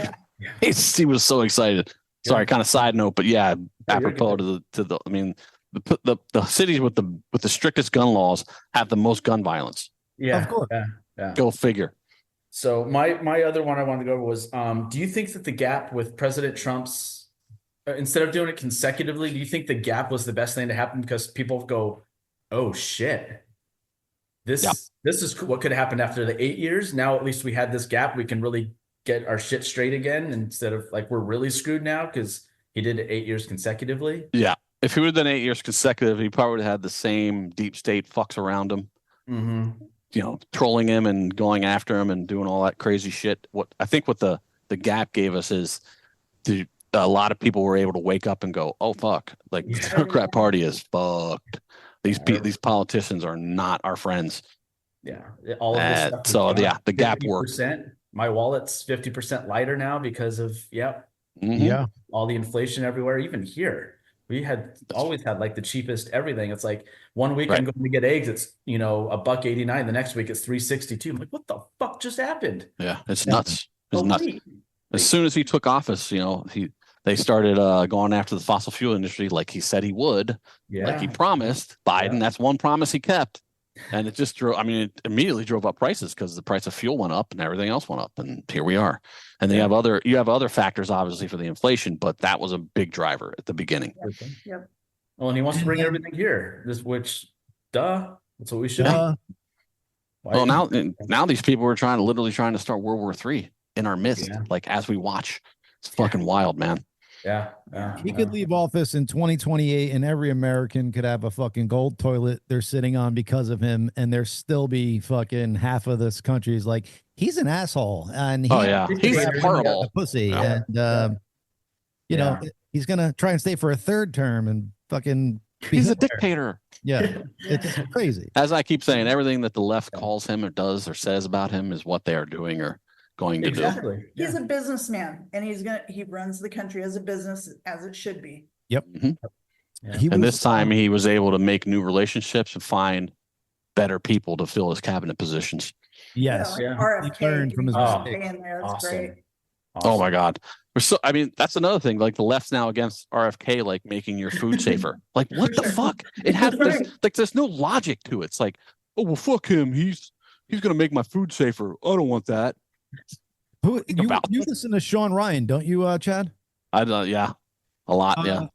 he was so excited. Sorry, kind of side note, but yeah, apropos to the I mean, the cities with the strictest gun laws have the most gun violence. Yeah, of course. Yeah. Go figure. So my other one I wanted to go over was, do you think that the gap with President Trump's, instead of doing it consecutively, do you think the gap was the best thing to happen? Because people go, oh shit, this is what could have happened after the 8 years. Now at least we had this gap. We can really get our shit straight again, instead of like we're really screwed now because he did it 8 years consecutively. Yeah. If he would have done 8 years consecutive, he probably would have had the same deep state fucks around him, trolling him and going after him and doing all that crazy shit. What I think what the gap gave us is a lot of people were able to wake up and go, oh, fuck, like the Democrat Party is fucked. These politicians are not our friends. Yeah. All of this stuff. So the gap worked. My wallet's 50% lighter now because of, all the inflation everywhere, even here. We always had like the cheapest everything. It's like 1 week I'm going to get eggs. It's, $1.89. The next week it's $3.62. I'm like, what the fuck just happened? Yeah. It's nuts. It's nuts. As soon as he took office, they started going after the fossil fuel industry like he said he would, like he promised Biden. That's one promise he kept. And it just it immediately drove up prices because the price of fuel went up and everything else went up. And here we are. And you have other factors, obviously, for the inflation, but that was a big driver at the beginning. Yep. Well, and he wants to bring everything here, that's what we should do. Well, now these people are literally trying to start World War III in our midst, like as we watch. It's fucking wild, man. Yeah. He could leave office in 2028 and every American could have a fucking gold toilet they're sitting on because of him, and there still be fucking half of this country is like, he's an asshole and he's horrible pussy. And he's gonna try and stay for a third term and fucking he's a dictator. Yeah, it's crazy. As I keep saying, everything that the left calls him or does or says about him is what they are doing or going to do. He's a businessman, and he runs the country as a business, as it should be. Yep. And this time he was able to make new relationships and find better people to fill his cabinet positions. Yes. RFK, he learned from his mistake. That's great. Awesome. Oh my God. That's another thing. Like the left's now against RFK, like making your food safer. Like what the fuck? There's no logic to it. It's like, oh well, fuck him. He's gonna make my food safer. I don't want that. Who you listen to Sean Ryan, don't you, Chad? Yeah, a lot. Yeah.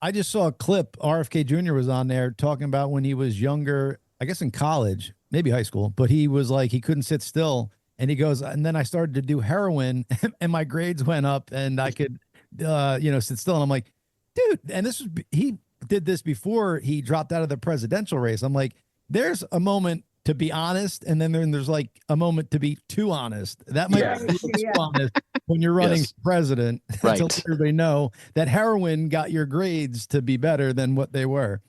I just saw a clip. RFK Jr. was on there talking about when he was younger, I guess in college, maybe high school, but he was like, he couldn't sit still. And he goes, and then I started to do heroin and my grades went up and I could, sit still. And I'm like, dude, and he did this before he dropped out of the presidential race. I'm like, there's a moment to be honest, and then there's like a moment to be too honest. That might be too honest when you're running for president. Right. To let everybody know that heroin got your grades to be better than what they were.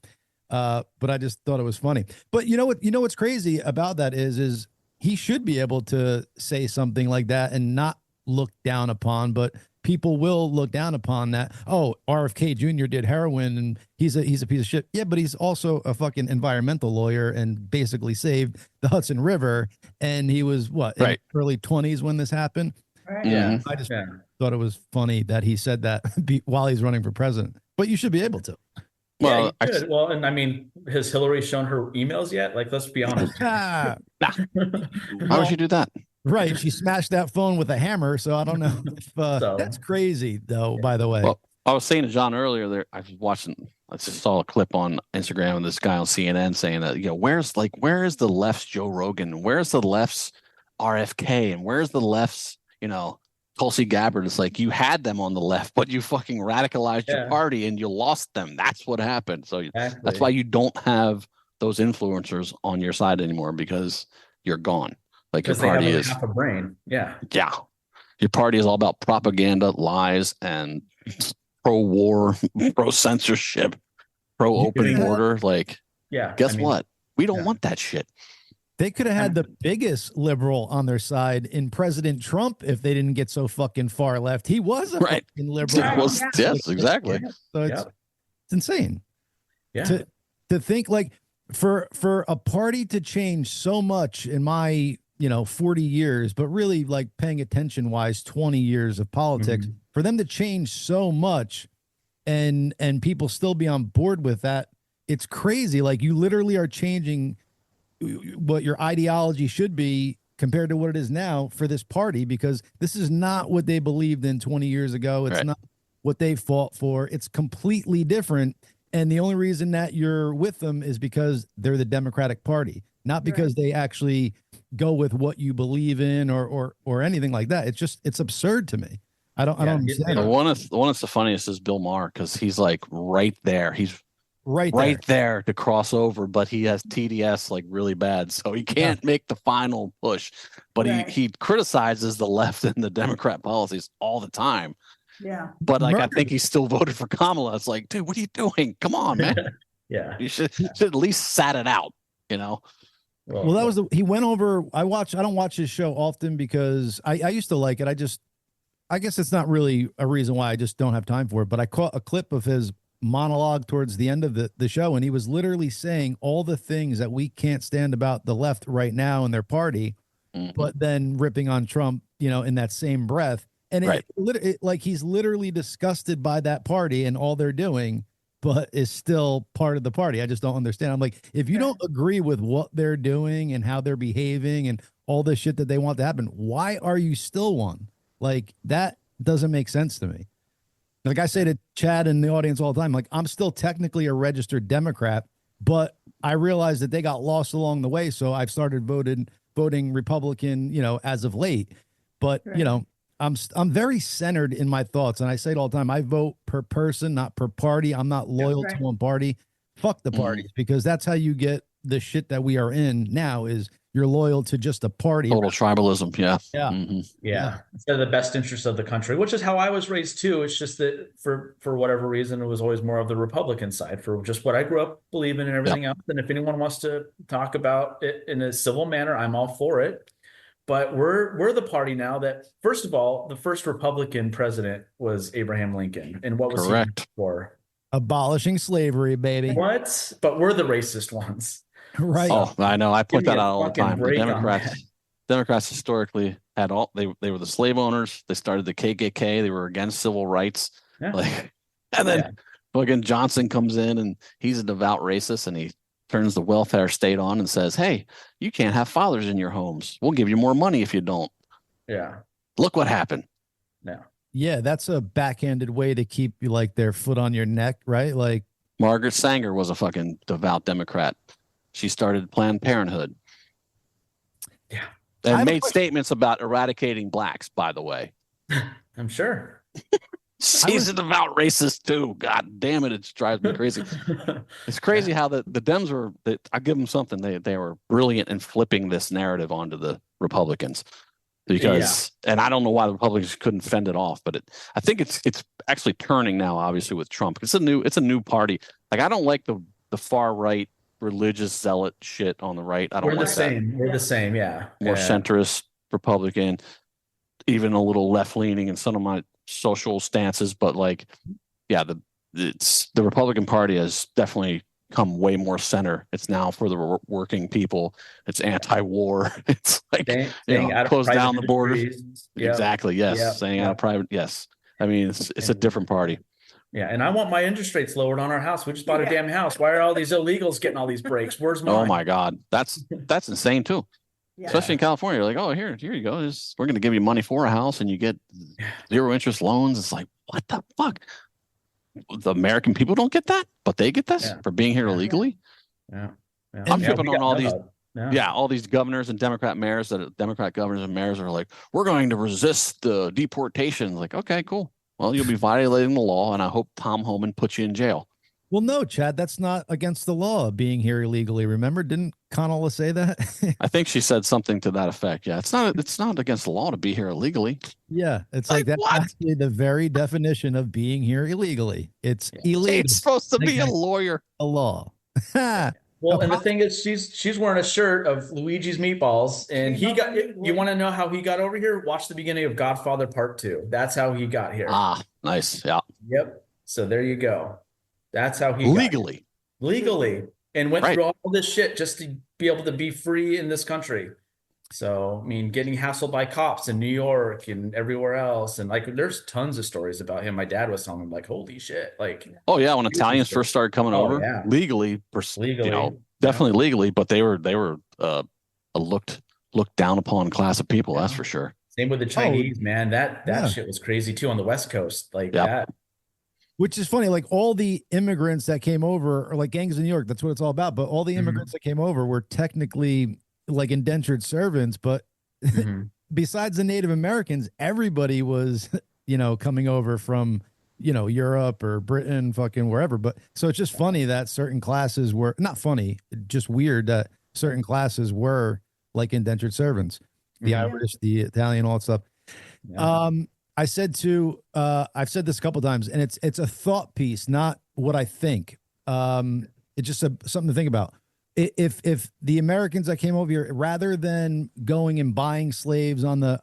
But I just thought it was funny. But you know what's crazy about that is he should be able to say something like that and not look down upon, but people will look down upon that. Oh, RFK Jr. did heroin and he's a piece of shit. Yeah, but he's also a fucking environmental lawyer and basically saved the Hudson River. And he was in his early 20s when this happened. Right. Yeah. I just thought it was funny that he said that while he's running for president. But you should be able to. Well, and I mean, has Hillary shown her emails yet? Like, let's be honest. Why would she do that? Right. She smashed that phone with a hammer. So I don't know if that's crazy, though, by the way. Well, I was saying to John earlier there, I just saw a clip on Instagram of this guy on CNN saying that, where is the left's Joe Rogan? Where's the left's RFK? And where's the left's, Tulsi Gabbard? It's like you had them on the left, but you fucking radicalized your party and you lost them. That's what happened. So that's why you don't have those influencers on your side anymore, because you're gone. Like your party is half a brain. Yeah. Yeah. Your party is all about propaganda, lies, and pro-war, pro-censorship, pro-open border. Like, guess what? We don't want that shit. They could have had the biggest liberal on their side in President Trump if they didn't get so fucking far left. He was a fucking liberal. Yes, exactly. So it's insane. Yeah. To think like for a party to change so much in my 40 years, but really like paying attention wise 20 years of politics, for them to change so much and people still be on board with that, it's crazy. Like you literally are changing what your ideology should be compared to what it is now for this party, because this is not what they believed in 20 years ago. It's not what they fought for. It's completely different. And the only reason that you're with them is because they're the Democratic Party, not because they actually go with what you believe in or anything like that. It's absurd to me. I don't understand. The one that's the funniest is Bill Maher, because he's like right there. He's right there to cross over, but he has TDS like really bad, so he can't make the final push. But he criticizes the left and the Democrat policies all the time. Yeah. But like I think he still voted for Kamala. It's like, dude, what are you doing? Come on, man. You should at least sat it out, Well, that was he went over. I don't watch his show often because I used to like it. I guess it's not really a reason why I just don't have time for it. But I caught a clip of his monologue towards the end of the show, and he was literally saying all the things that we can't stand about the left right now and their party, but then ripping on Trump, in that same breath. And like he's literally disgusted by that party and all they're doing, but is still part of the party. I just don't understand. I'm like, if you don't agree with what they're doing and how they're behaving and all the shit that they want to happen, why are you still one? Like, that doesn't make sense to me. Like I say to Chad and the audience all the time, like, I'm still technically a registered Democrat, but I realized that they got lost along the way. So I've started voting Republican, as of late. But, I'm very centered in my thoughts. And I say it all the time. I vote per person, not per party. I'm not loyal to one party. Fuck the parties, because that's how you get the shit that we are in now, is you're loyal to just a party. Total tribalism. Yeah. Instead of the best interest of the country, which is how I was raised too. It's just that for whatever reason, it was always more of the Republican side for just what I grew up believing and everything else. And if anyone wants to talk about it in a civil manner, I'm all for it. But we're the party now that, first of all, the first Republican president was Abraham Lincoln. And what was he for? Abolishing slavery, baby. What? But we're the racist ones. Right. Oh, I know. I point that out all the time. The Democrats historically had they were the slave owners. They started the KKK. They were against civil rights. And then fucking Johnson comes in and he's a devout racist and he turns the welfare state on and says, hey, you can't have fathers in your homes. We'll give you more money if you don't. Yeah. Look what happened. Yeah. Yeah, that's a backhanded way to keep you like their foot on your neck, right? Like Margaret Sanger was a fucking devout Democrat. She started Planned Parenthood. Yeah. And made statements about eradicating blacks, by the way. I'm sure. She's a devout racist too. God damn it, it drives me crazy. It's crazy how the Dems were. I give them something. They were brilliant in flipping this narrative onto the Republicans, because and I don't know why the Republicans couldn't fend it off, but I think it's actually turning now. Obviously with Trump, it's a new party. Like I don't like the far right religious zealot shit on the right. I don't We're like the same. that. We're the same. Yeah. More centrist Republican, even a little left leaning in some of my social stances, but like, yeah, the Republican Party has definitely come way more center. It's now for the working people. It's anti-war. It's like close down the borders. Yep. Exactly. Yes. Yep. Saying out of private. Yes. I mean, it's a different party. Yeah, and I want my interest rates lowered on our house. We just bought a damn house. Why are all these illegals getting all these breaks? Where's mine? Oh my God, that's insane too. Yeah. Especially in California, you're like, oh, here you go. We're going to give you money for a house, and you get 0 interest loans. It's like, what the fuck? The American people don't get that, but they get this for being here illegally. Yeah. I'm tripping on all these. All these governors and Democrat governors and mayors are like, we're going to resist the deportation. Like, okay, cool. Well, you'll be violating the law, and I hope Tom Homan puts you in jail. Well, no, Chad, that's not against the law, being here illegally. Remember, didn't Conor say that? I think she said something to that effect. Yeah, it's not against the law to be here illegally. Yeah, it's like that's actually the very definition of being here illegally. It's illegal. It's supposed to be a lawyer. A law. Well, and the thing is, she's wearing a shirt of Luigi's Meatballs, and he got. You want to know how he got over here? Watch the beginning of Godfather Part 2. That's how he got here. Ah, nice. Yeah. Yep. So there you go. That's how he legally, and went through all this shit just to be able to be free in this country. So, I mean, getting hassled by cops in New York and everywhere else. And like, there's tons of stories about him. My dad was telling me, like, holy shit. Like, oh yeah. When Italians first started coming over legally, definitely legally, but they were a looked down upon class of people. That's for sure. Same with the Chinese, man. That shit was crazy too on the West Coast. Like that. Which is funny, like all the immigrants that came over, or like gangs in New York, that's what it's all about. But all the immigrants that came over were technically like indentured servants. But besides the Native Americans, everybody was, coming over from, Europe or Britain, fucking wherever. But so it's just funny that certain classes were not funny, just weird that certain classes were like indentured servants, the Irish, the Italian, all that stuff. Yeah. I've said this a couple of times, and it's a thought piece, not what I think. It's just something to think about. If the Americans that came over here, rather than going and buying slaves on the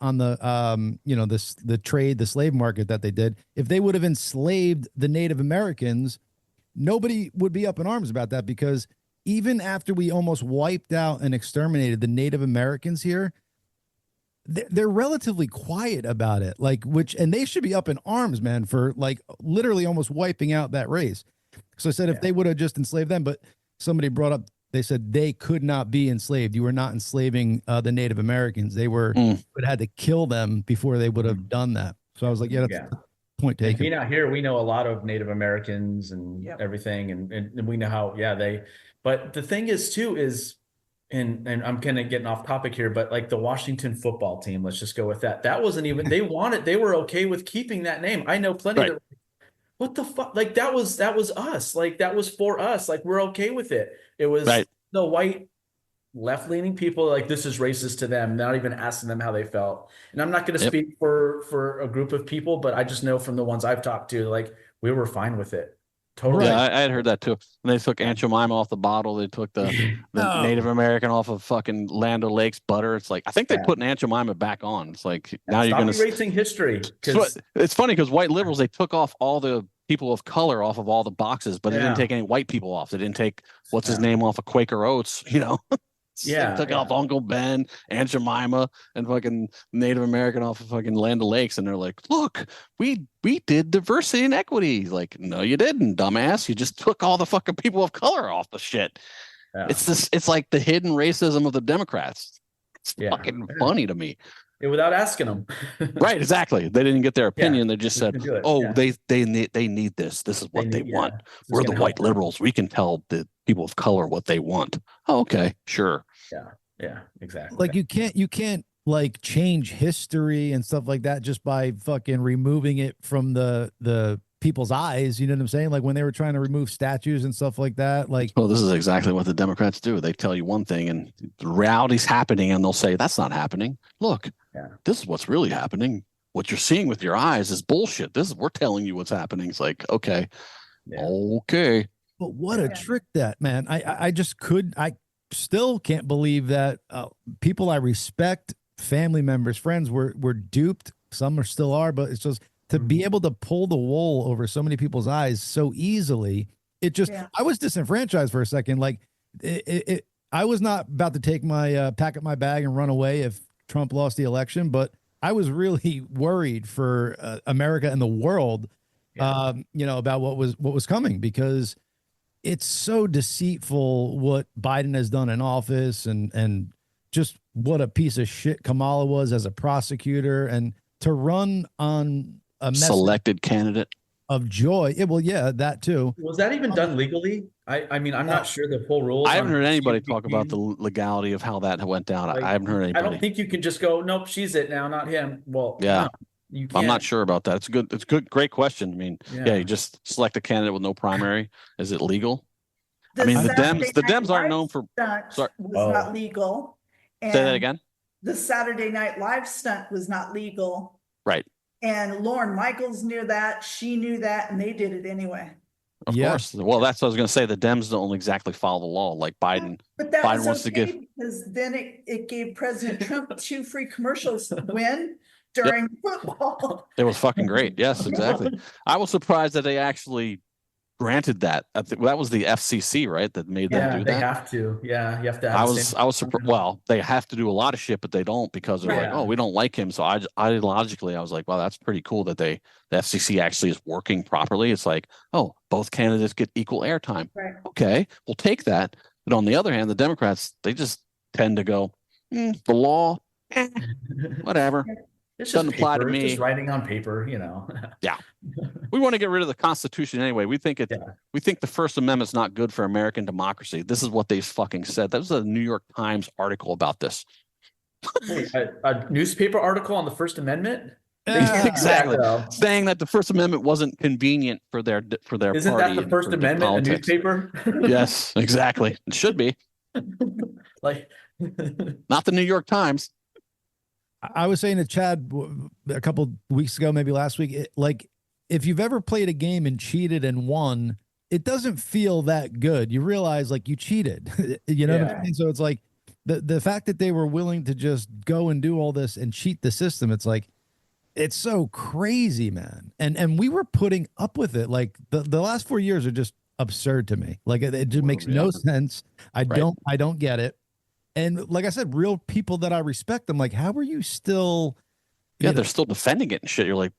trade, the slave market that they did, if they would have enslaved the Native Americans, nobody would be up in arms about that, because even after we almost wiped out and exterminated the Native Americans here, they're relatively quiet about it, and they should be up in arms, man, for like literally almost wiping out that race. So I said, if they would have just enslaved them, but somebody brought up, they said they could not be enslaved. You were not enslaving the Native Americans. They would had to kill them before they would have done that. So I was like, that's point taken. Being out here, we know a lot of Native Americans and everything, and we know how, but the thing is too is, and I'm kind of getting off topic here, but like the Washington football team, let's just go with that. That wasn't even, they were okay with keeping that name. I know plenty that, what the fuck? Like that was us. Like that was for us. Like we're okay with it. It was the white left-leaning people, like this is racist to them, not even asking them how they felt. And I'm not going to speak for a group of people, but I just know from the ones I've talked to, like we were fine with it. Totally. Yeah, I had heard that too. When they took Aunt Jemima off the bottle, they took the Native American off of fucking Land O'Lakes butter. It's like, I think they put Aunt Jemima back on. It's like, now you're going to erasing history. It's funny because white liberals, they took off all the people of color off of all the boxes, but they didn't take any white people off. They didn't take what's his name off of Quaker Oats, They took off Uncle Ben, Aunt Jemima, and fucking Native American off of fucking Land O'Lakes, and they're like, "Look, we did diversity and equity." Like, no, you didn't, dumbass. You just took all the fucking people of color off the shit. Yeah. It's like the hidden racism of the Democrats. It's Yeah. fucking funny to me. Yeah, without asking them. Right, exactly. They didn't get their opinion. They just we said, can do it. "Oh, Yeah. they need this. This is what they want. This is We're the gonna white help them. liberals. We can tell the people of color what they want." Oh, okay, sure. Yeah, exactly. Like you can't like change history and stuff like that just by fucking removing it from the people's eyes. You know what I'm saying? Like when they were trying to remove statues and stuff like that. Like, Well, this is exactly what the Democrats do. They tell you one thing, and the reality's happening, and they'll say, "That's not happening. Look, this is what's really happening. What you're seeing with your eyes is bullshit. We're telling you what's happening." It's like, okay, okay. but what a trick that, man. I still can't believe that people I respect, family members, friends were duped. Some are still are, but it's just to be able to pull the wool over so many people's eyes so easily. It just, I was disenfranchised for a second. Like I was not about to take my pack up my bag and run away if Trump lost the election, but I was really worried for America and the world, you know, about what was coming, because it's so deceitful what Biden has done in office, and just what a piece of shit Kamala was as a prosecutor, and to run on a selected candidate of joy. Well, yeah, that too. Was that even done legally? I mean, I'm not sure the full rules. I haven't heard anybody talk about the legality of how that went down. Like, I haven't heard anybody. I don't think you can just go, nope, she's it now, not him. Well, yeah, no, you can't. I'm not sure about that. It's good. Great question. I mean, you just select a candidate with no primary. Is it legal? I mean, the Dems aren't known for. Was not legal. And say that again. The Saturday Night Live stunt was not legal. Right. And Lauren Michaels knew that. She knew that, and they did it anyway. Of course. Well, that's what I was going to say. The Dems don't exactly follow the law like Biden. But that Biden was wants to give, because then it gave President Trump 2 free commercials when during football. It was fucking great. Yes, exactly. I was surprised that they actually granted that. That was the FCC, right? That made them do that. They have to. Yeah, you have to. I was surprised. Well, they have to do a lot of shit, but they don't, because they're like, oh, we don't like him. So ideologically, I was like, wow, that's pretty cool that the FCC actually is working properly. It's like, oh, both candidates get equal airtime. Right. Okay, we'll take that. But on the other hand, the Democrats, they just tend to go, the law, whatever. It's doesn't just apply to paper, me. just writing on paper, you know. Yeah, we want to get rid of the Constitution anyway. We think we think the First Amendment's not good for American democracy. This is what they fucking said. That was a New York Times article about this. a newspaper article on the First Amendment. Exactly, saying that the First Amendment wasn't convenient for their Isn't party. that the First Amendment a newspaper? Yes, exactly. It should be. Like, not the New York Times. I was saying to Chad a couple weeks ago, maybe last week, like if you've ever played a game and cheated and won, it doesn't feel that good. You realize like you cheated, you know what I mean? So it's like the fact that they were willing to just go and do all this and cheat the system. It's like, it's so crazy, man. And we were putting up with it. Like the last 4 years are just absurd to me. Like it just makes no sense. I don't get it. And like I said, real people that I respect, I'm like, how are you still? They're still defending it and shit. You're like,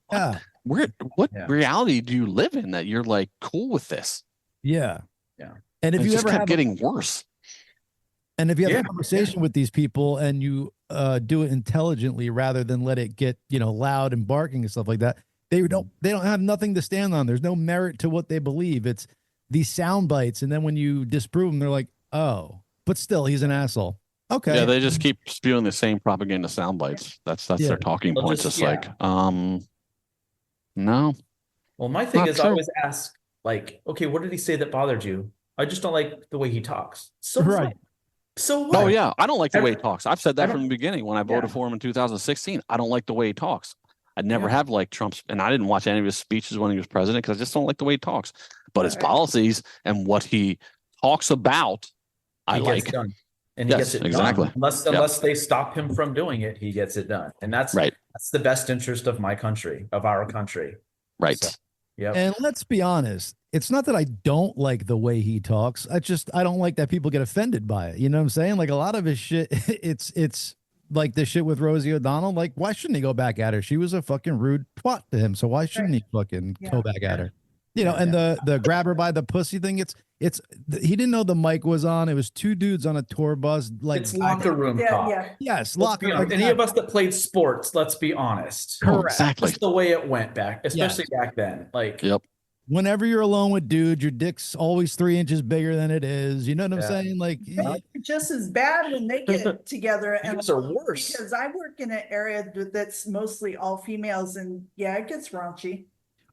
what reality do you live in that you're like cool with this? Yeah. And if you ever kept getting worse. And if you have a conversation with these people and you do it intelligently rather than let it get, loud and barking and stuff like that, they don't have nothing to stand on. There's no merit to what they believe. It's these sound bites. And then when you disprove them, they're like, oh, but still, he's an asshole. Okay. Yeah, they just keep spewing the same propaganda sound bites. That's their talking points. It's like, no. Well, my thing is, I always ask, like, okay, what did he say that bothered you? I just don't like the way he talks. So right. So what? Oh yeah, I don't like the way he talks. I've said that from the beginning when I voted for him in 2016. I don't like the way he talks. I never have liked Trump's, and I didn't watch any of his speeches when he was president because I just don't like the way he talks. But his policies and what he talks about, I like. Done. And he gets it exactly. done. Unless they stop him from doing it, he gets it done. And that's the best interest of my country, of our country. Right. So, and let's be honest, it's not that I don't like the way he talks. I don't like that people get offended by it. You know what I'm saying? Like a lot of his shit, it's like the shit with Rosie O'Donnell. Like, why shouldn't he go back at her? She was a fucking rude twat to him. So why shouldn't he fucking go back at her? And the grab her by the pussy thing, he didn't know the mic was on. It was two dudes on a tour bus. Like It's locker room talk. Yeah. Yes, Let's locker be honest. Any of us that played sports, let's be honest. Oh, exactly. That's the way it went back, especially back then. Like, Yep. Whenever you're alone with dudes, your dick's always 3 inches bigger than it is. You know what I'm saying? Like, Just as bad when they get together. you And guys are worse. because I work in an area that's mostly all females, and yeah, it gets raunchy.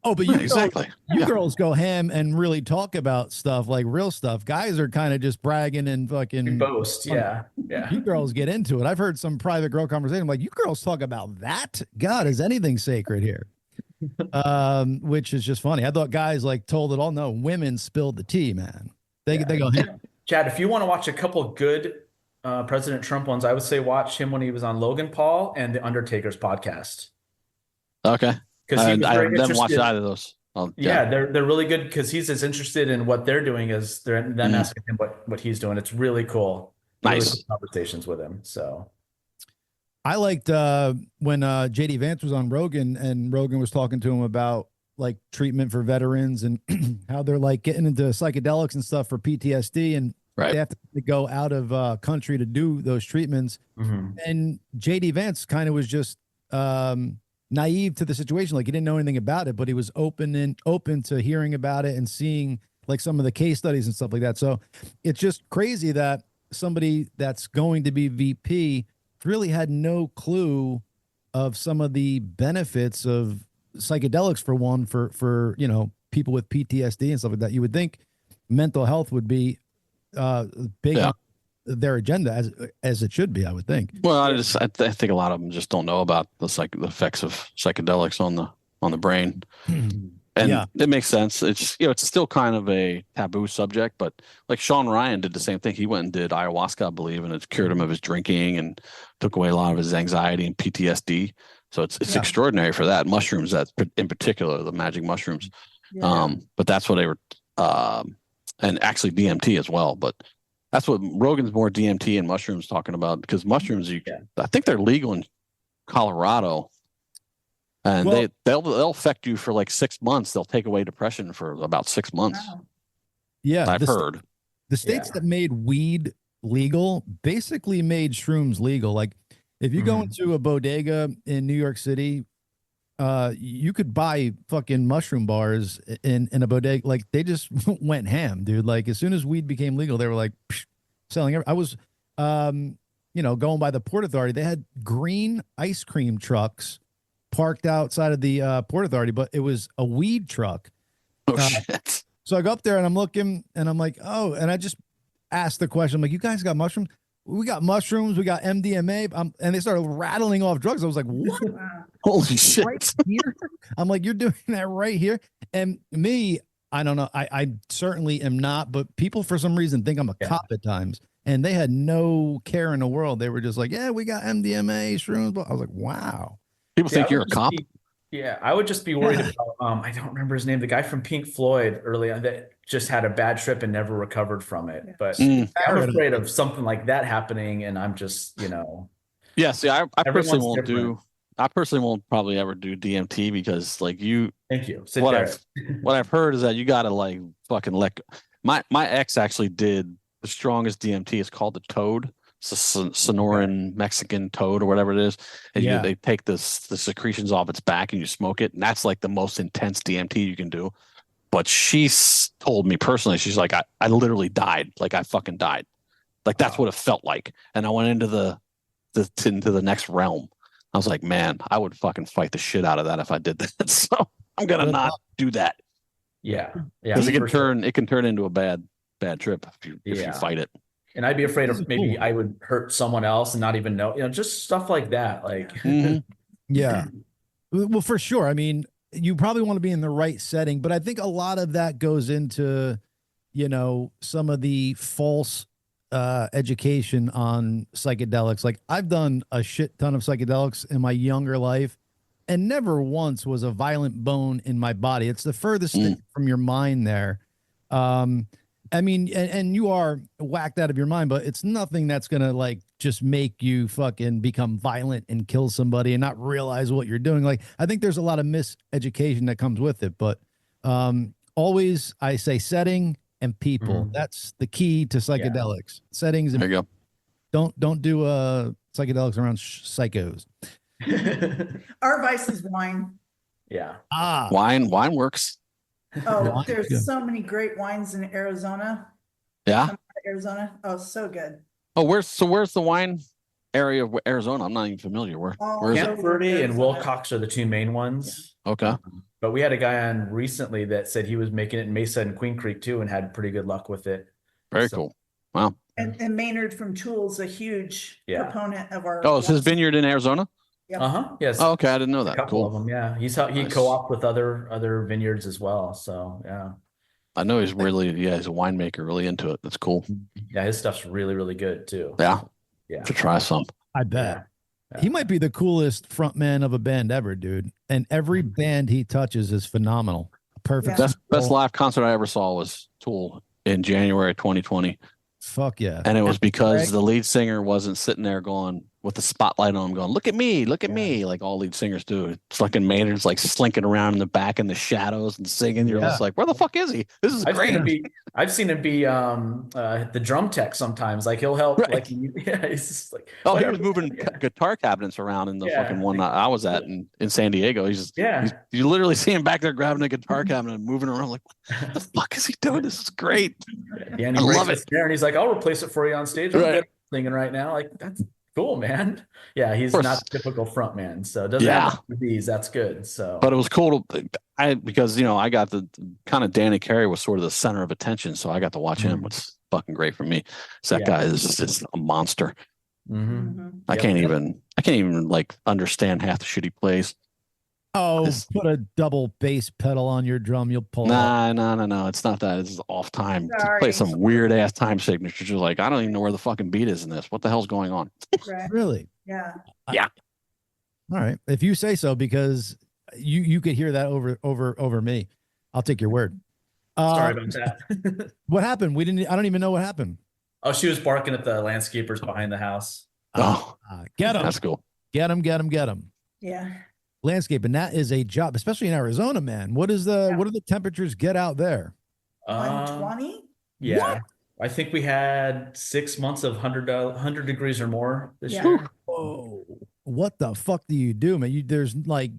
oh, but you Exactly. you girls go ham and really talk about stuff, like real stuff. Guys are kind of just bragging and We fucking boast. Yeah. You girls get into it. I've heard some private girl conversation. I'm like, you girls talk about that? God, is anything sacred here? Which is just funny. I thought guys like told it all. No, women spilled the tea, man. They go, Chad, if you want to watch a couple good President Trump ones, I would say watch him when he was on Logan Paul and the Undertaker's podcast. Okay. Because I he was very haven't watched interested. either of those. Yeah, they're really good because he's as interested in what they're doing as them asking him what he's doing. It's really cool. Nice. Really cool conversations with him. So I liked when JD Vance was on Rogan and Rogan was talking to him about like treatment for veterans and how they're like getting into psychedelics and stuff for PTSD, and Right. they have to go out of country to do those treatments. And JD Vance kind of was just naive to the situation. Like he didn't know anything about it, but he was open to hearing about it and seeing like some of the case studies and stuff like that. So it's just crazy that somebody that's going to be VP really had no clue of some of the benefits of psychedelics for one, for you know, people with PTSD and stuff like that. You would think mental health would be big on their agenda as it should be, I would think. Well, I think a lot of them just don't know about the effects of psychedelics on the brain. And it makes sense. It's, you know, it's still kind of a taboo subject, but like Sean Ryan did the same thing. He went and did ayahuasca, I believe, and it cured him of his drinking and took away a lot of his anxiety and PTSD. So it's extraordinary for that. Mushrooms, that in particular, the magic mushrooms. But that's what they were, and actually DMT as well. But that's what Rogan's more DMT and mushrooms talking about, because mushrooms, I think they're legal in Colorado. And they'll affect you for like 6 months. They'll take away depression for about 6 months. Wow. Yeah, I've heard. The states that made weed legal basically made shrooms legal. Like if you go into a bodega in New York City, you could buy fucking mushroom bars in a bodega. Like they just went ham, dude. Like as soon as weed became legal, they were like selling. I was, you know, going by the Port Authority. They had green ice cream trucks parked outside of the Port Authority, but it was a weed truck. Oh shit. So I go up there and I'm looking and I'm like, oh, and I just asked the question. I'm like, you guys got mushrooms? We got mushrooms. We got MDMA. And they started rattling off drugs. I was like, what? Holy shit. Right here? I'm like, you're doing that right here? And me, I don't know. I certainly am not, but people for some reason think I'm a cop at times. And they had no care in the world. They were just like, yeah, we got MDMA, shrooms. I was like, wow. People think you're a cop? I would just be worried about, I don't remember his name, the guy from Pink Floyd early on that just had a bad trip and never recovered from it. But I'm afraid of something like that happening, and I'm just, you know. Yeah, see, I personally won't different. I personally won't probably ever do DMT because like you. Thank you. What I've heard is that you gotta like fucking let my ex actually did the strongest DMT. It's called the toad. It's a Sonoran Mexican toad or whatever it is. And they take the secretions off its back and you smoke it. And that's like the most intense DMT you can do. But she's told me personally, she's like, I literally died. Like I fucking died. Like that's what it felt like. And I went into the next realm. I was like, man, I would fucking fight the shit out of that if I did that. So I'm going to not do that. Yeah. Because it can turn into a bad trip if you fight it. And I'd be afraid of maybe I would hurt someone else and not even know, you know, just stuff like that. Like, yeah, well, for sure. I mean, you probably want to be in the right setting, but I think a lot of that goes into, you know, some of the false education on psychedelics. Like I've done a shit ton of psychedelics in my younger life and never once was a violent bone in my body. It's the furthest thing from your mind there. I mean, and you are whacked out of your mind, but it's nothing that's going to like just make you fucking become violent and kill somebody and not realize what you're doing. Like, I think there's a lot of miseducation that comes with it, but always I say setting and people. Mhm. That's the key to psychedelics. Settings There and you go. don't do psychedelics around psychos. Our vice is wine. Yeah. Ah, Wine works. Oh, Wine, there's yeah. so many great wines in Arizona. Yeah. Come out of Arizona. Oh, so good. Oh, where's the wine area of Arizona? I'm not even familiar. Where is it? Camp Camp Verde and Arizona. Wilcox are the two main ones. Okay. But we had a guy on recently that said he was making it in Mesa and Queen Creek too, and had pretty good luck with it. Very So- cool. Wow. And Maynard from Tools, a huge Yeah. proponent of our. Oh, is his vineyard in Arizona? Yep. Yes. Oh, okay. I didn't know A that. couple of Cool. them. Yeah. He Nice. co-op with other vineyards as well. So yeah. I know he's really, he's a winemaker, really into it. That's cool. Yeah. His stuff's really, really good too. Yeah. Yeah. To try some. I bet. Yeah. He might be the coolest frontman of a band ever, dude. And every band he touches is phenomenal. Perfect. Yeah. Best live concert I ever saw was Tool in January 2020. Fuck yeah. And it was because Greg? the lead singer wasn't sitting there going with the spotlight on him going, look at me, Yeah. like all lead singers do. It's fucking Maynard's like slinking around in the back in the shadows and singing. You're Yeah. just like, where the fuck is he? This is great. I've seen him be the drum tech sometimes. Like he'll help. Right. Like yeah, he's just like Oh, he whatever. was moving Yeah. guitar cabinets around in the Yeah. fucking one I was at in San Diego. Yeah. You literally see him back there grabbing a guitar cabinet and moving around like, what the fuck is he doing? This is great. Yeah, and I he breaks love the it. snare and he's like, I'll replace it for you on stage. I'm Right. good at singing right now. Like, that's cool, man. Yeah, he's course. not a typical front man. So it doesn't Yeah. have these. That's good. So But it was cool because I got the kind of Danny Carey was sort of the center of attention, so I got to watch him, Mhm. which is fucking great for me. So that Yeah. guy is just a monster. Mhm. Mhm. I Yep. can't even like understand half the shit he plays. Oh, This- put a double bass pedal on your drum. You'll pull it off. No. It's not that. It's off time. He Sorry. plays some weird ass time signatures. You're like, I don't even know where the fucking beat is in this. What the hell's going on? Right. Really? Yeah. All right. If you say so, because you could hear that over me. I'll take your word. Sorry about that. What happened? I don't even know what happened. Oh, she was barking at the landscapers behind the house. Oh, Get them. that's cool. Get them. Yeah. Landscaping, that is a job, especially in Arizona, man. What do the temperatures get out there? 120? Yeah. I think we had 6 months of 100 degrees or more this Yeah. year. Whoa. What the fuck do you do, man? You're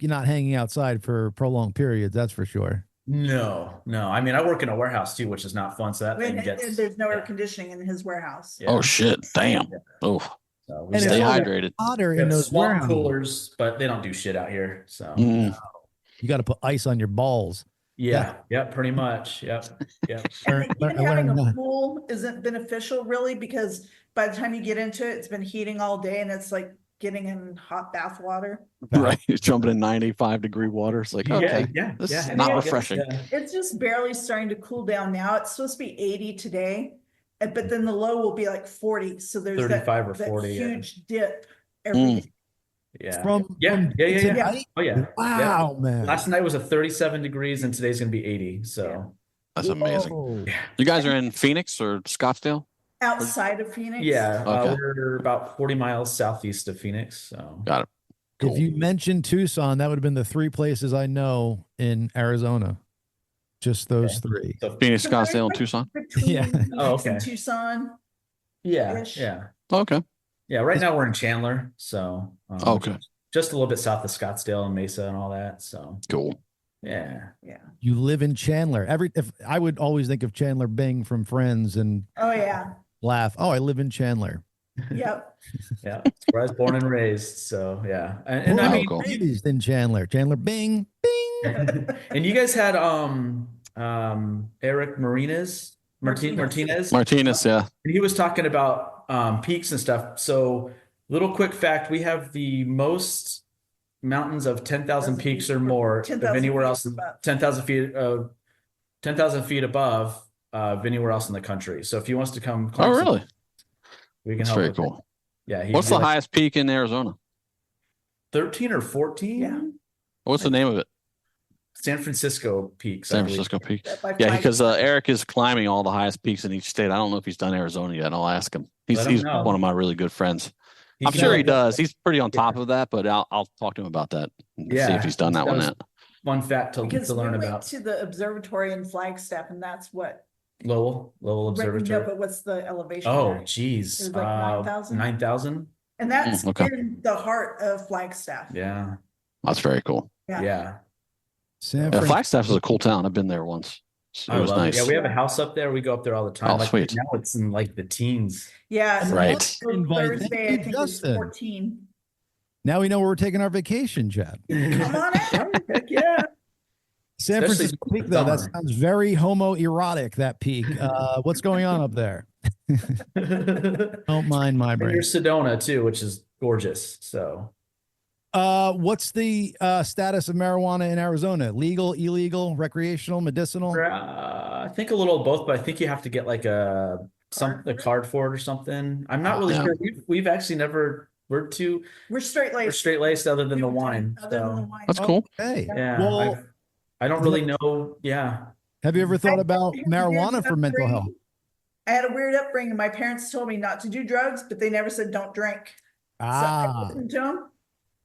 not hanging outside for prolonged periods, that's for sure. No. I mean, I work in a warehouse too, which is not fun. So that thing And gets. there's no air yeah. conditioning in his warehouse. Yeah. Oh shit. Damn. Yeah. Oh, So we And stay it's all hydrated. hotter we in have those small warehouses. coolers, but they don't do shit out here. So Mm. You got to put ice on your balls. yeah, pretty much. Yep. And even I having learned a that. pool isn't beneficial really, because by the time you get into it, it's been heating all day and it's like getting in hot bath water. Right. He's jumping in 95-degree water. It's like, okay, this is And not yeah, refreshing. It's just barely starting to cool down now. It's supposed to be 80 today, but then the low will be like 40. So there's 35 or that 40. Yeah. huge dip every Mm. day. Yeah. From Yeah. tonight? Oh yeah. Wow, man. Last night was a 37 degrees and today's going to be 80. So That's amazing. Whoa. You guys are in Phoenix or Scottsdale? Outside of Phoenix. yeah, Okay. we're about 40 miles southeast of Phoenix. So Got it. Cool. If you mentioned Tucson, that would have been the three places I know in Arizona. Just those three. so Phoenix, So very Scottsdale, and much Tucson. Between Yeah. Phoenix Oh, okay. and Tucson. yeah, Ish. yeah. Okay. Yeah, right now we're in Chandler. So Okay. just a little bit south of Scottsdale and Mesa and all that. So Cool. yeah. You live in Chandler. If I would always think of Chandler Bing from Friends and Oh yeah. laugh. Oh, I live in Chandler. Yep. Yeah, that's where I was born and raised. So yeah, and I Oh, mean, cool. Raised in Chandler. Chandler Bing. Bing. and you guys had Eric Martinez. Martinez, yeah. And he was talking about peaks and stuff. So, little quick fact: we have the most mountains of 10,000 peaks or more of 10,000 anywhere feet else. above. 10,000 feet, 10,000 feet above of anywhere else in the country. So, if he wants to come, Oh, really? We can That's help. very with it. cool. Yeah. he'd What's be the like highest peak in Arizona? 13 or 14? Yeah. What's the name of it? San Francisco peaks. I San believe. Francisco peak. By Yeah, flag- because Eric is climbing all the highest peaks in each state. I don't know if he's done Arizona yet. I'll ask him. Let him He's know. one of my really good friends. I'm can sure he help. does. He's pretty on top of that, but I'll talk to him about that and see Yeah, if he's done that that one was- yet. Fun fact to because learn we went about. to the observatory in Flagstaff, and that's what Lowell No, Observatory. but what's the elevation? Oh, there? geez. It was like 9,000? 9,000? And that's Okay. in the heart of Flagstaff. Yeah. That's very cool. Yeah. San Yeah, Francisco. Flagstaff is a cool town. I've been there once. It I was love it. nice. Yeah, we have a house up there. We go up there all the time. Oh, like sweet. now it's in like the teens. Yeah. So Right. Thursday, I think it's Justin. 14. Now we know where we're taking our vacation, Chad. Come on out. Heck yeah. San Especially Francisco in peak, though, that summer. sounds very homoerotic, that peak. What's going on up there? Don't mind my And brain. there's Sedona too, which is gorgeous. So What's the status of marijuana in Arizona? Legal, illegal, recreational, medicinal? I think a little of both, but I think you have to get like a card for it or something. I'm not really Yeah. sure. We've actually never We're straight we're laced. straight laced other than the wine. Other than the So wine. That's cool. Okay. yeah, Well, I don't really know. Yeah. have you ever thought about I had marijuana weird for mental upbringing. health? I had a weird upbringing. My parents told me not to do drugs, but they never said don't drink. So I listened to them.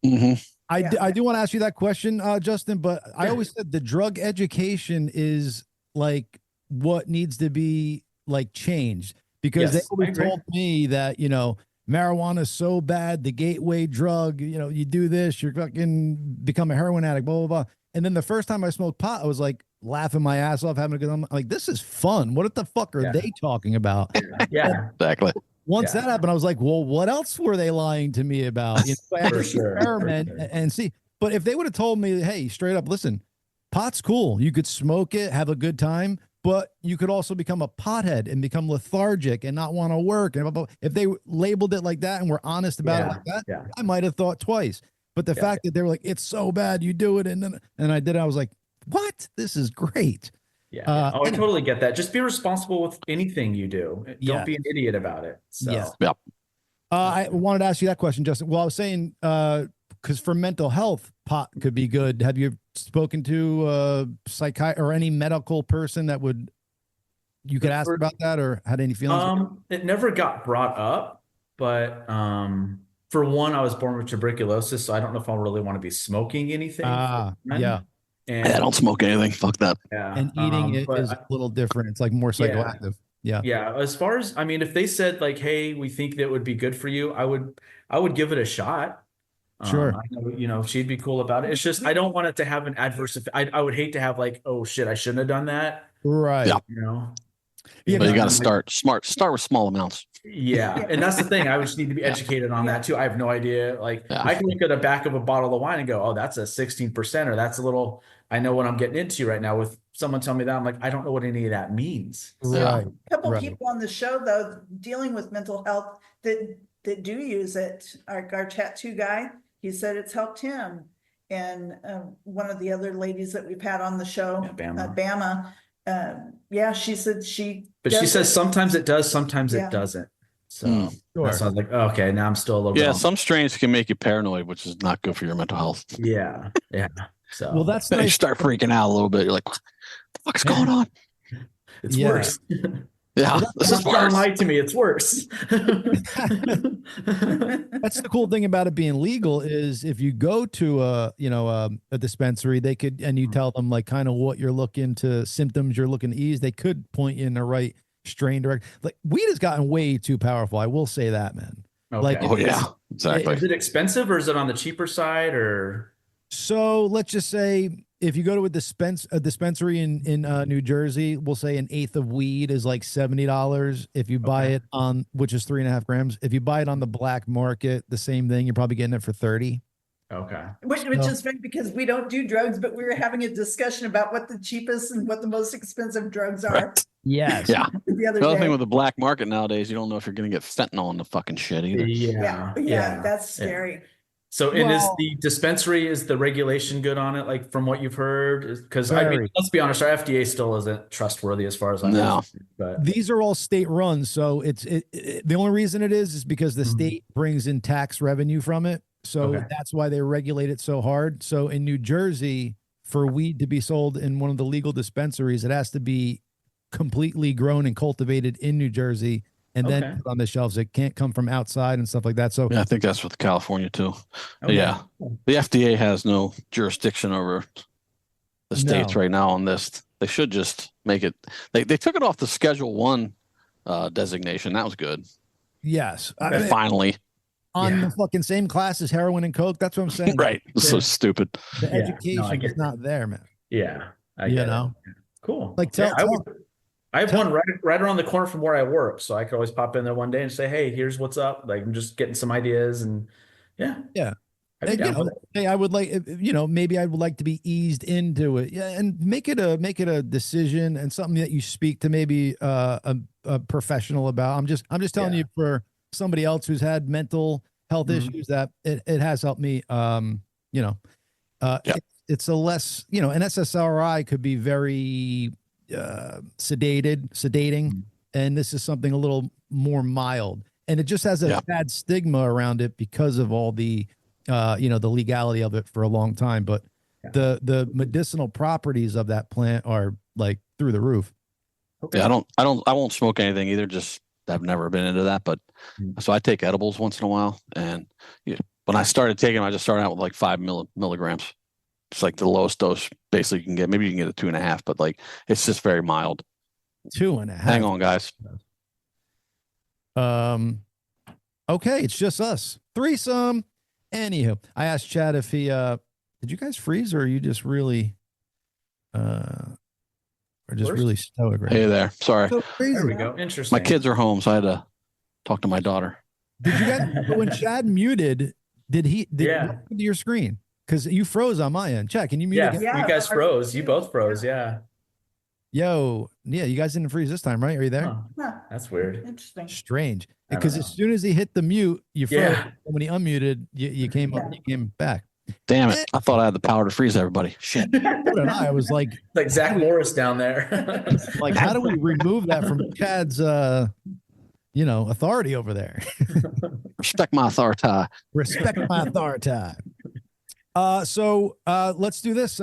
Hmm. I do want to ask you that question, Justin, but I always said the drug education is like what needs to be like changed, because they Yes, I always agree. told me that, marijuana is so bad, the gateway drug, you do this, you're fucking become a heroin addict, blah, blah, blah. And then the first time I smoked pot, I was like laughing my ass off, having a good time. I'm like, this is fun. What the fuck are Yeah. they talking about? Yeah. Exactly. Once Yeah. that happened, I was like, well, what else were they lying to me about? So I had For to sure, for experiment sure. and see. But if they would have told me, hey, straight up, listen, pot's cool. You could smoke it, have a good time, but you could also become a pothead and become lethargic and not want to work. And blah, blah, blah. If they labeled it like that and were honest about it like that, Yeah. I might have thought twice. But the Yeah. fact that they were like, it's so bad, you do it. And I did it. I was like, what? This is great. Yeah. I totally get that. Just be responsible with anything you do. Yeah. Don't be an idiot about it. So Yeah. Yep. I wanted to ask you that question, Justin. Well, I was saying, because for mental health, pot could be good. Have you spoken to a psychiatrist or any medical person that you could ask about that, or had any feelings? It never got brought up, but for one, I was born with tuberculosis, so I don't know if I really want to be smoking anything. Yeah. And I don't smoke anything. Fuck that. yeah. And eating it but is a little different. It's like more psychoactive. Yeah. Yeah, as far as if they said like, "Hey, we think that would be good for you," I would give it a shot. Sure. I know, she'd be cool about it. It's just I don't want it to have an adverse effect. I would hate to have like, "Oh shit, I shouldn't have done that." Right. Yeah. Yeah, But you got to like- start smart. Start with small amounts. Yeah, and that's the thing. I would just need to be educated on that too. I have no idea. Like, Yeah. I can look at the back of a bottle of wine and go, "Oh, that's a 16%," or "That's a little." I know what I'm getting into right now. With someone telling me that, I'm like, I don't know what any of that means. Right. A couple Right. people on the show though dealing with mental health that do use it. Our tattoo guy, he said it's helped him, and one of the other ladies that we've had on the show, Yeah, Bama, she said she. But she does says it. sometimes it does, sometimes Yeah. it doesn't. So Sure. that's why I was like, okay, now I'm still a little. Yeah, bit some strains can make you paranoid, which is not good for your mental health. Yeah. So Well, that's You nice. start freaking out a little bit. You're like, what the fuck's going on? it's Yeah. worse. Yeah, this is John worse. lied to me. It's worse. That's the cool thing about it being legal is if you go to a dispensary, they could, and you tell them like kind of what you're looking to symptoms you're looking to ease, they could point you in the right strain direct. Like weed has gotten way too powerful. I will say that, man. Okay. Like, Oh yeah, exactly. Is it expensive or is it on the cheaper side or? So let's just say if you go to a dispensary in New Jersey, we'll say an eighth of weed is like $70. If you buy Okay. it on, which is 3.5 grams, if you buy it on the black market, the same thing, you're probably getting it for 30. Okay. Which is funny because we don't do drugs, but we were having a discussion about what the cheapest and what the most expensive drugs are Right. Yes. Yeah. the other The other day. thing with the black market nowadays, you don't know if you're going to get fentanyl in the fucking shit either. Yeah, that's Yeah. scary. So, and is Well- the dispensary, is the regulation good on it? Like from what you've heard? Because I mean, Very. let's be honest, our FDA still isn't trustworthy as far as I know. No. But These are all state run. So the only reason it is because the Mhm. state brings in tax revenue from it. So Okay. that's why they regulate it so hard. So in New Jersey, for weed to be sold in one of the legal dispensaries, it has to be completely grown and cultivated in New Jersey and then Okay. put on the shelves. It can't come from outside and stuff like that. So Yeah, I think that's with California too. Okay. Yeah. The FDA has no jurisdiction over the states No. right now on this. They should just make it. They took it off the Schedule 1 designation. That was good. Yes. Finally. On the fucking same class as heroin and coke. That's what I'm saying. Right. So stupid. The education is not there, man. Yeah. I you get know? it. Cool. Like I have one right around the corner from where I work, so I could always pop in there one day and say, "Hey, here's what's up." Like I'm just getting some ideas, and yeah. I'd be down with it. Hey, I would like, maybe I would like to be eased into it. Yeah, and make it a decision and something that you speak to maybe a professional about. I'm just telling you, for somebody else who's had mental health issues, that it has helped me. It's a less, an SSRI could be very sedating, and this is something a little more mild, and it just has a bad stigma around it because of all the the legality of it for a long time. But the medicinal properties of that plant are like through the roof. Okay. Yeah, I won't smoke anything either. Just I've never been into that, but so I take edibles once in a while. And when I started taking them, I just started out with like 5 milligrams. It's like the lowest dose basically you can get. Maybe you can get a 2.5, but like it's just very mild. 2.5. Hang on, guys. Okay, it's just us. Threesome. Anywho, I asked Chad if he did you guys freeze, or are you just really really stoic right Hey there. Sorry. So crazy. There we go. Interesting. My kids are home, so I had to talk to my daughter. Did you guys when Chad muted, did what happened to your screen? Because you froze on my end. Chad, can you mute again? Yeah, you guys froze. You both froze, yeah. Yo, you guys didn't freeze this time, right? Are you there? Huh. That's weird. Interesting. Strange. Because as soon as he hit the mute, you froze. Yeah. And when he unmuted, you came up, you came back. Damn it. I thought I had the power to freeze everybody. Shit. So did I was like Zach Morris down there. like, how do we remove that from Chad's authority over there? Respect my authority. Respect my authority. So let's do this.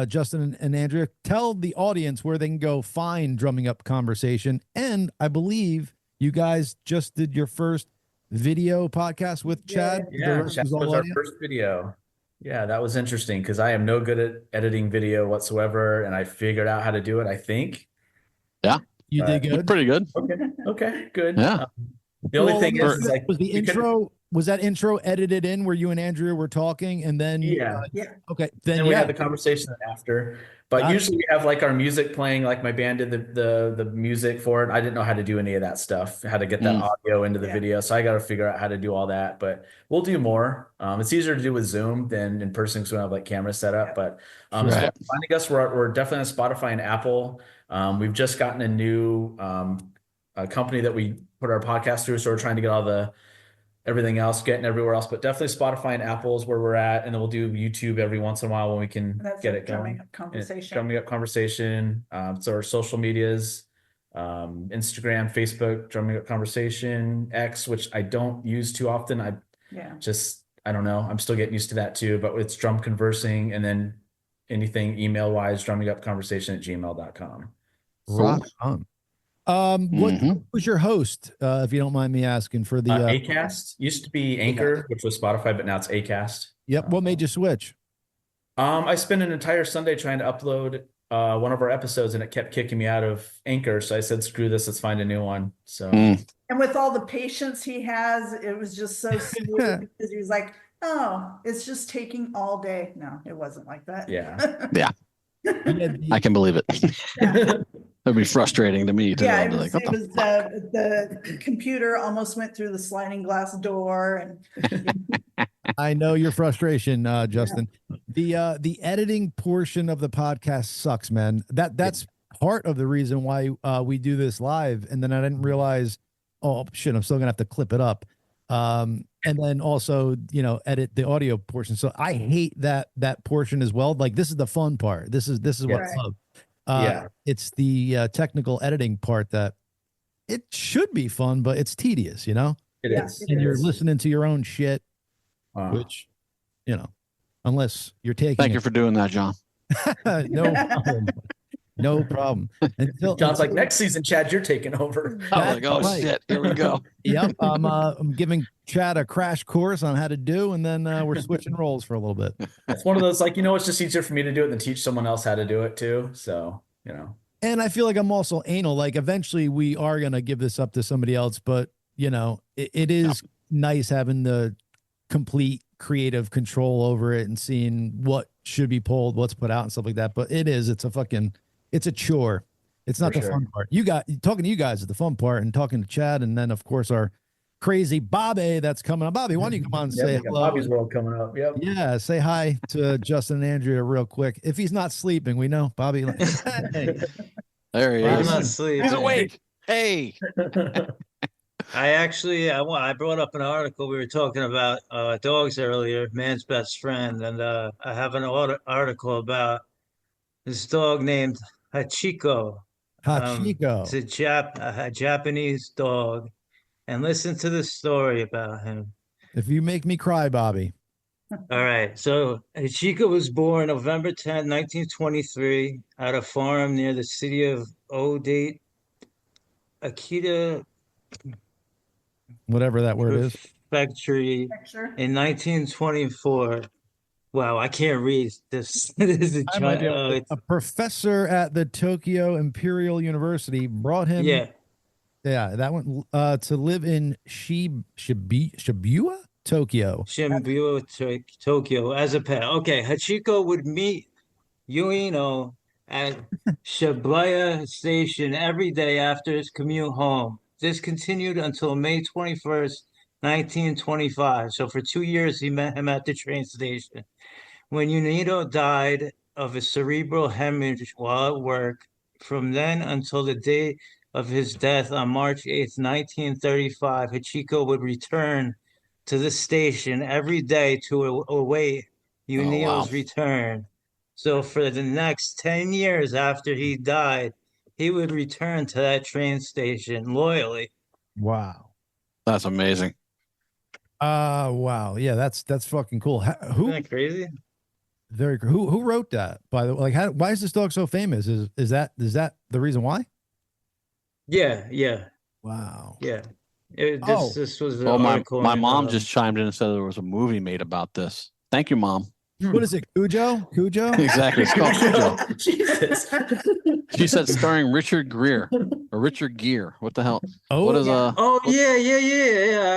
Justin and Andrea, tell the audience where they can go find Drumming Up Conversation. And I believe you guys just did your first video podcast with Chad. Yeah, Chad was our first video. Yeah, that was interesting because I am no good at editing video whatsoever, and I figured out how to do it, I think. Yeah. You did good. Pretty good. Okay, good. Yeah. The only thing is like was the intro. Was that intro edited in where you and Andrea were talking, and then okay, then we had the conversation after. But usually we have like our music playing, like my band did the music for it. I didn't know how to do any of that stuff, how to get that audio into the video. So I got to figure out how to do all that, but we'll do more. It's easier to do with Zoom than in person because we don't have like camera set up, but finding us, we're definitely on Spotify and Apple. We've just gotten a new company that we put our podcast through. So we're trying to get all everything else, getting everywhere else, but definitely Spotify and Apple is where we're at. And then we'll do YouTube every once in a while when we can get it going. Drumming Up Conversation. So our social medias, Instagram, Facebook, Drumming Up Conversation, X, which I don't use too often. I don't know. I'm still getting used to that too, but it's Drum Conversing, and then anything email wise, drummingupconversation@gmail.com. Rock on. What was your host, if you don't mind me asking, for the Acast? Used to be Anchor, which was Spotify, but now it's Acast. Yep. What made you switch? I spent an entire Sunday trying to upload one of our episodes, and it kept kicking me out of Anchor. So I said, screw this, let's find a new one. So and with all the patience he has, it was just so smooth because he was like, oh, it's just taking all day. No, it wasn't like that. Yeah. I can believe it. That'd be frustrating to me too. Yeah, it was the computer almost went through the sliding glass door, and I know your frustration, Justin. The editing portion of the podcast sucks, man. That's part of the reason why we do this live. And then I didn't realize, oh shit, I'm still gonna have to clip it up. And then also, edit the audio portion. So I hate that portion as well. Like, this is the fun part. This is what I love. It's the technical editing part that it should be fun, but it's tedious, It is. And you're listening to your own shit, which, unless you're taking Thank you for doing that, John. No problem. No problem. John's like, next season, Chad, you're taking over. I was like, oh shit, here we go. Yep. I'm giving Chad a crash course on how to do, and then we're switching roles for a little bit. It's one of those, like, it's just easier for me to do it than teach someone else how to do it too. So, And I feel like I'm also anal. Like eventually we are going to give this up to somebody else, but it is nice having the complete creative control over it and seeing what should be pulled, what's put out and stuff like that. But it's a chore. It's not the fun part. Talking to you guys is the fun part, and talking to Chad, and then of course our crazy Bobby that's coming up. Bobby, why don't you come on and say hello? Bobby's World coming up. Yep. Yeah, say hi to Justin and Andrea real quick. If he's not sleeping, we know Bobby. Hey. There he is. I'm not sleeping. He's awake. Hey. I brought up an article. We were talking about dogs earlier, man's best friend, and I have an article about this dog named Hachiko. Hachiko. It's a Japanese dog, and listen to the story about him. If you make me cry, Bobby. All right. So Hachiko was born November 10, 1923, at a farm near the city of Odate, Akita, whatever that word is. Factory in 1924. Wow, I can't read this. This is a professor at the Tokyo Imperial University brought him. That one to live in Shibuya, Tokyo. Shibuya, Tokyo as a pet. Okay, Hachiko would meet Yuino at Shibuya Station every day after his commute home. This continued until May 21st, 1925. So for 2 years, he met him at the train station. When Yuino died of a cerebral hemorrhage while at work, from then until the day of his death on March 8th, 1935, Hachiko would return to the station every day to await Yuino's return. So for the next 10 years after he died, he would return to that train station loyally. Wow. That's amazing. Wow. Yeah, that's fucking cool. Who? Isn't that crazy? Very cool. Who wrote that? By the way, why is this dog so famous? Is that the reason why? Yeah. Wow. Yeah. This was the article. My mom just chimed in and said there was a movie made about this. Thank you, Mom. What is it? Cujo? Exactly. It's called Cujo. Jesus. She said starring Richard Gere or Richard Gere. What the hell? Oh, what is yeah.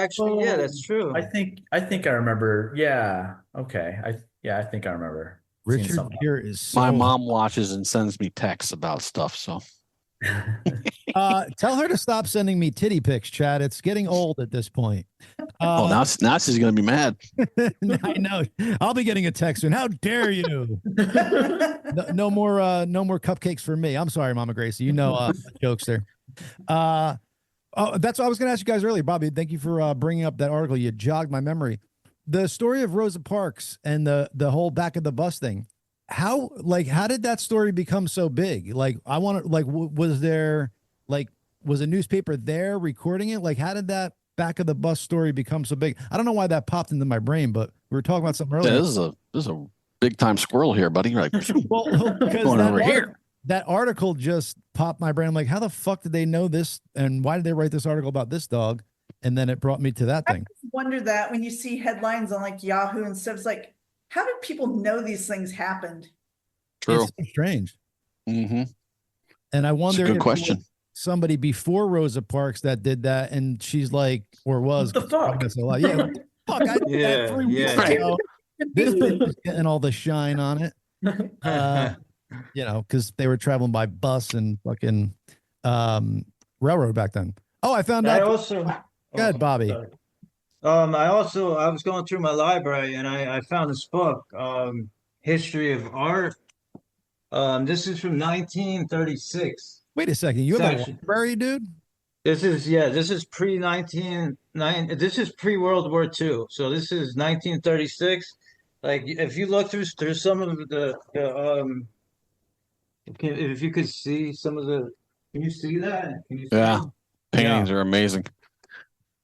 Actually, that's true. I think I remember. Yeah. Okay. I think I remember. Richard Gere is my mom watches and sends me texts about stuff. So tell her to stop sending me titty pics, Chad. It's getting old at this point. Now she's gonna be mad. I know. I'll be getting a text soon. How dare you? No more cupcakes for me. I'm sorry, Mama Gracie. Jokes there. That's what I was going to ask you guys earlier, Bobby. Thank you for bringing up that article. You jogged my memory. The story of Rosa Parks and the whole back of the bus thing. How did that story become so big? Was a newspaper there recording it? Like, how did that back of the bus story become so big? I don't know why that popped into my brain, but we were talking about something earlier. This is a big time squirrel here, buddy. You're like, because going over here. That article just popped my brain. I'm like, how the fuck did they know this? And why did they write this article about this dog? And then it brought me to that thing. I wonder that when you see headlines on like Yahoo and stuff, it's like, how did people know these things happened? True. It's so strange. Mm-hmm. And I wonder good question. Somebody before Rosa Parks that did that, and she's like, or was, what the fuck? Yeah, what the fuck? I did that 3 weeks ago. This thing was getting all the shine on it. Because they were traveling by bus and fucking railroad back then. Oh, I found out. Go ahead, Bobby. I was going through my library and I found this book, History of Art. This is from 1936. Wait a second, you have a library, dude? This is this is pre-World War II. So this is 1936. Like if you look through some of the if you could see some of the, can you see that? Paintings are amazing.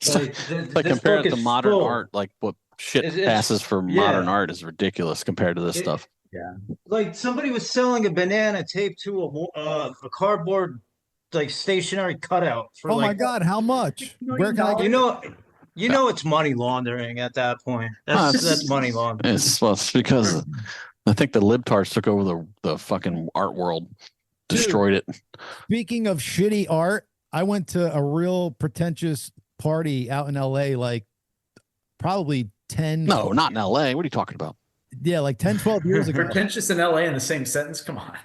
Like compared to modern art, like what shit passes for modern art is ridiculous compared to this stuff. Like somebody was selling a banana taped to a cardboard like stationary cutout for Oh my like God, how much? Where can I you get? know it's money laundering at that point. That's money laundering. It's because I think the libtards took over the fucking art world, destroyed it. Speaking of shitty art, I went to a real pretentious party out in LA, like probably 10. No, not in LA. What are you talking about? Yeah, like 10, 12 years ago. Pretentious in LA in the same sentence. Come on.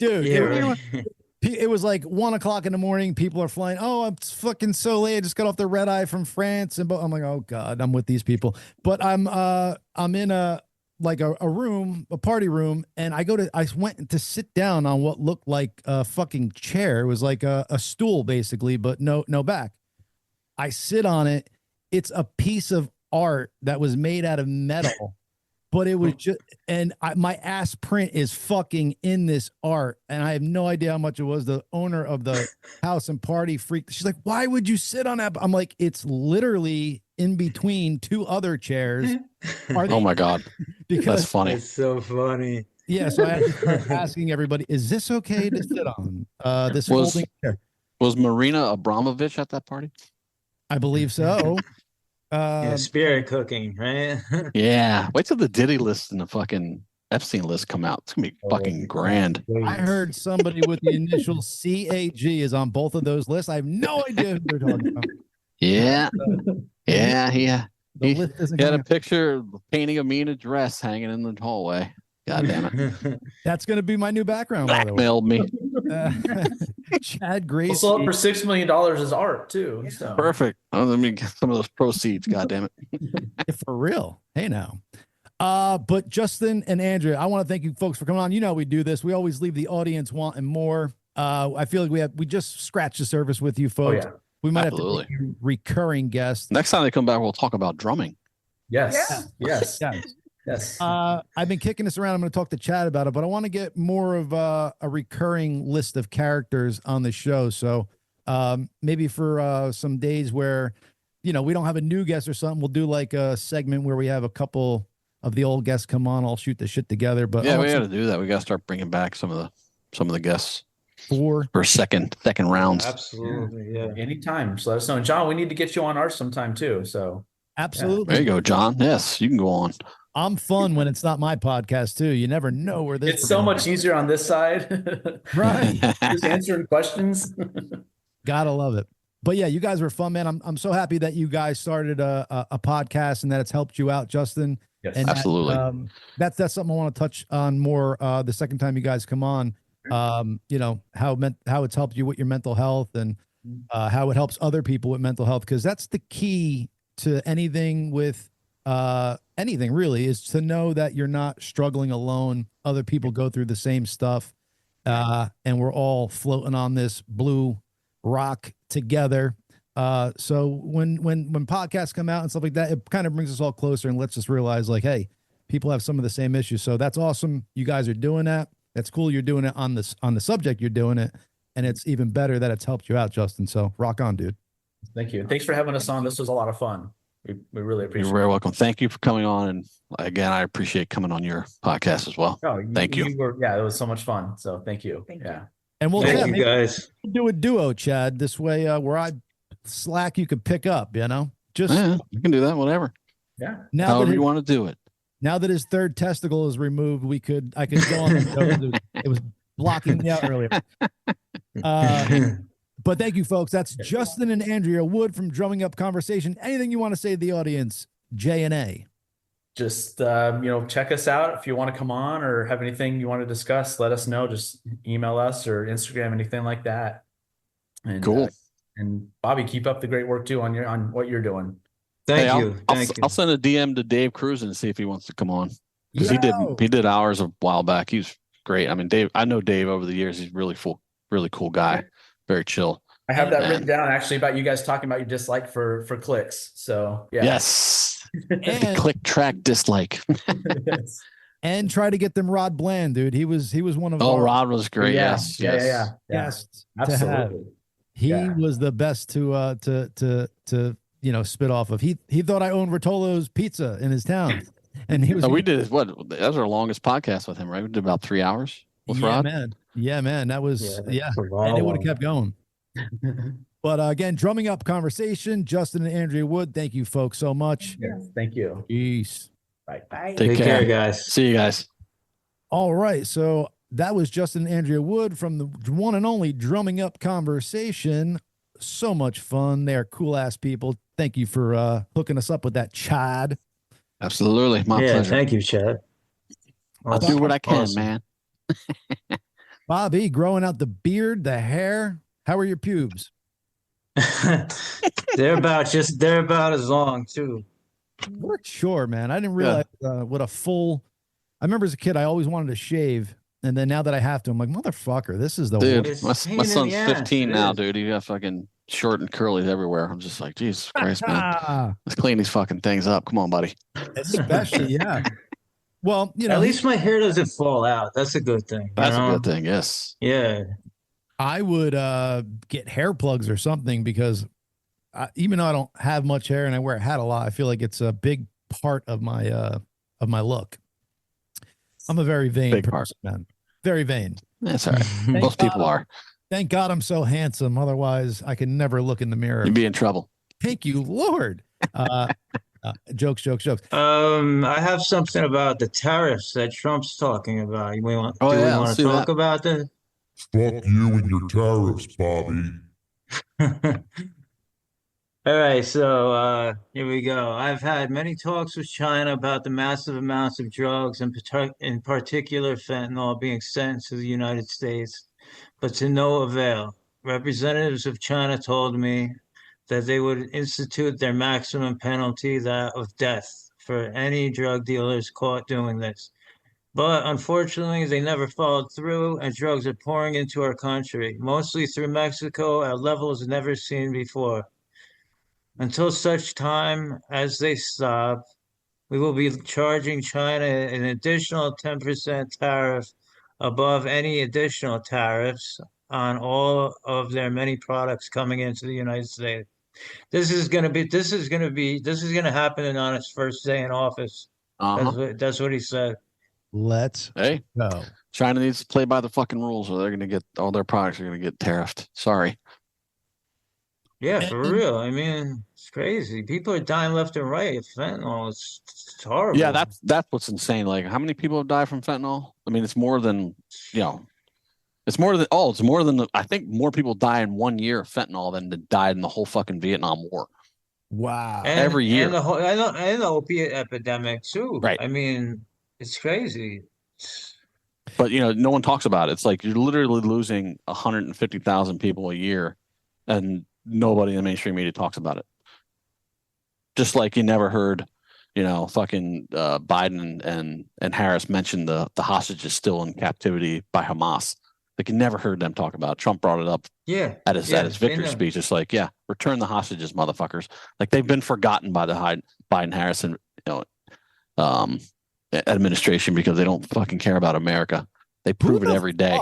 Dude, Yeah, it, right. it was like 1 o'clock in the morning. People are flying. Oh, I'm fucking so late. I just got off the red eye from France. And I'm like, oh God, I'm with these people. But I'm in a room, a party room, and I went to sit down on what looked like a fucking chair. It was like a stool basically, but no back. I sit on it. It's a piece of art that was made out of metal. But it was just, and my ass print is fucking in this art, and I have no idea how much it was. The owner of the house and party freaked. She's like, "Why would you sit on that?" I'm like, "It's literally in between two other chairs." Oh my God, because that's funny. It's so funny. yeah, so I had to start asking everybody, "Is this okay to sit on this folding chair?" Was Marina Abramovich at that party? I believe so. Yeah, spirit cooking, right? Yeah. Wait till the Diddy list and the fucking Epstein list come out. It's gonna be fucking grand. I heard somebody with the initial CAG is on both of those lists. I have no idea who they're talking about. Yeah. Yeah. The list isn't He had coming a picture painting of me in a dress hanging in the hallway. God damn it. That's going to be my new background, by the way. Blackmailed me. Chad Gracie. We'll sell it for $6 million as art too. So. Perfect. Oh, let me get some of those proceeds. God damn it. For real. Hey now. But Justin and Andrea, I want to thank you folks for coming on. You know we do this. We always leave the audience wanting more. I feel like we just scratched the surface with you folks. Oh, yeah. We might Absolutely. have to make recurring guests. Next time they come back, we'll talk about drumming. Yes. Yes. Yes. Yes. I've been kicking this around. I'm going to talk to Chad about it, but I want to get more of a recurring list of characters on the show. So maybe for some days where, we don't have a new guest or something, we'll do like a segment where we have a couple of the old guests come on. I'll shoot the shit together. But yeah, we got to do that. We got to start bringing back some of the guests for second rounds. Absolutely, yeah. Anytime. So let us know. And John, we need to get you on ours sometime too. So absolutely. There you go, John. Yes, you can go on. I'm fun when it's not my podcast too. You never know where this. It's so much easier on this side, right? Just answering questions. Gotta love it. But yeah, you guys were fun, man. I'm so happy that you guys started a podcast and that it's helped you out, Justin. Yes, and absolutely. That's something I want to touch on more the second time you guys come on. How it's helped you with your mental health and how it helps other people with mental health, because that's the key to anything with. Anything really is to know that you're not struggling alone. Other people go through the same stuff, and we're all floating on this blue rock together. So when podcasts come out and stuff like that, it kind of brings us all closer and lets us realize, like, hey, people have some of the same issues. So that's awesome. You guys are doing that. That's cool. You're doing it on the subject. You're doing it, and it's even better that it's helped you out, Justin. So rock on, dude. Thank you. Thanks for having us on. This was a lot of fun. We really appreciate it. You're very welcome. Thank you for coming on. And again, I appreciate coming on your podcast as well. Oh, thank you. It was so much fun. So thank you. Thank you. And we'll Thank you guys. do a duo, Chad. This way, where I slack, you could pick up. Just you can do that. Whatever. Yeah. However you want to do it. Now that his third testicle is removed, I could go on the show. It was blocking me out earlier. But thank you, folks. That's Justin and Andrea Wood from Drumming Up Conversation. Anything you want to say to the audience, J&A? Just, check us out. If you want to come on or have anything you want to discuss, let us know. Just email us or Instagram, anything like that. And, cool. And Bobby, keep up the great work too on what you're doing. Thank you. I'll send a DM to Dave Cruz and see if he wants to come on, because Yeah. he did ours a while back. He was great. I mean, Dave, I know Dave over the years. He's really cool guy. Very chill. I have that written down actually about you guys talking about your dislike for clicks. So yeah. Yes. And, click track dislike. and try to get them Rod Bland, dude. He was one of our, Rod was great. Yeah. Yes. Yes. Absolutely. He was the best to spit off of. He thought I owned Rotolo's Pizza in his town. And he was. We did what? That was our longest podcast with him, right? We did about 3 hours with yeah, Rod. man. Yeah, man. That was it's a and it would have long kept going. But again, drumming up conversation. Justin and Andrea Wood. Thank you, folks, so much. Yes, thank you. Peace. Bye. Bye. Take Take care, guys. See you guys. All right. So that was Justin and Andrea Wood from the one and only Drumming Up Conversation. So much fun. They are cool ass people. Thank you for hooking us up with that Chad. Absolutely. My Yeah, pleasure. thank you, Chad. I'll do what I can, Awesome. man. Bobby, growing out the beard, the hair. How are your pubes? They're about as long too. We're sure, man. I didn't realize what a full. I remember as a kid, I always wanted to shave. And then now that I have to, I'm like, motherfucker, this is the Dude, It's my a pain in son's the ass, 15 it now, is. dude. He got fucking short and curlies everywhere. I'm just like, Jesus Christ, man. Ah, Let's clean these fucking things up. Come on, buddy. especially, yeah. Well, you know, At least my hair doesn't fall out. That's a good thing. That's a good thing. Yes. Yeah. I would get hair plugs or something because even though I don't have much hair and I wear a hat a lot, I feel like it's a big part of my look. I'm a very vain Big person, man. Very vain. That's all right. Thank Most people God- are. Thank God I'm so handsome. Otherwise, I can never look in the mirror. You'd be in trouble. Thank you, Lord. Jokes. I have something about the tariffs that Trump's talking about. Do we want let's to do talk that. about that? Fuck you and your tariffs, Bobby. All right, so here we go. I've had many talks with China about the massive amounts of drugs, and in particular fentanyl, being sent to the United States, but to no avail. Representatives of China told me that they would institute their maximum penalty, that of death, for any drug dealers caught doing this. But unfortunately, they never followed through, and drugs are pouring into our country, mostly through Mexico at levels never seen before. Until such time as they stop, we will be charging China an additional 10% tariff above any additional tariffs on all of their many products coming into the United States. This is going to happen on its first day in office. Uh-huh. That's what he said. Let's Hey, go. China needs to play by the fucking rules or they're going to get all their products are going to get tariffed. Sorry. Yeah, for real. I mean, it's crazy. People are dying left and right of fentanyl. It's horrible. Yeah, that's what's insane. Like, how many people have died from fentanyl? I mean, it's more than, it's more than I think more people die in 1 year of fentanyl than died in the whole fucking Vietnam War. Wow. Every year. And the opiate epidemic too. Right. I mean, it's crazy. But no one talks about it. It's like you're literally losing 150,000 people a year, and nobody in the mainstream media talks about it. Just like you never heard, fucking Biden and Harris mention the hostages still in captivity by Hamas. Like you never heard them talk about it. Trump brought it up at his victory speech. It's like, return the hostages, motherfuckers. Like they've been forgotten by the Biden-Harris and administration because they don't fucking care about America. They prove it every day.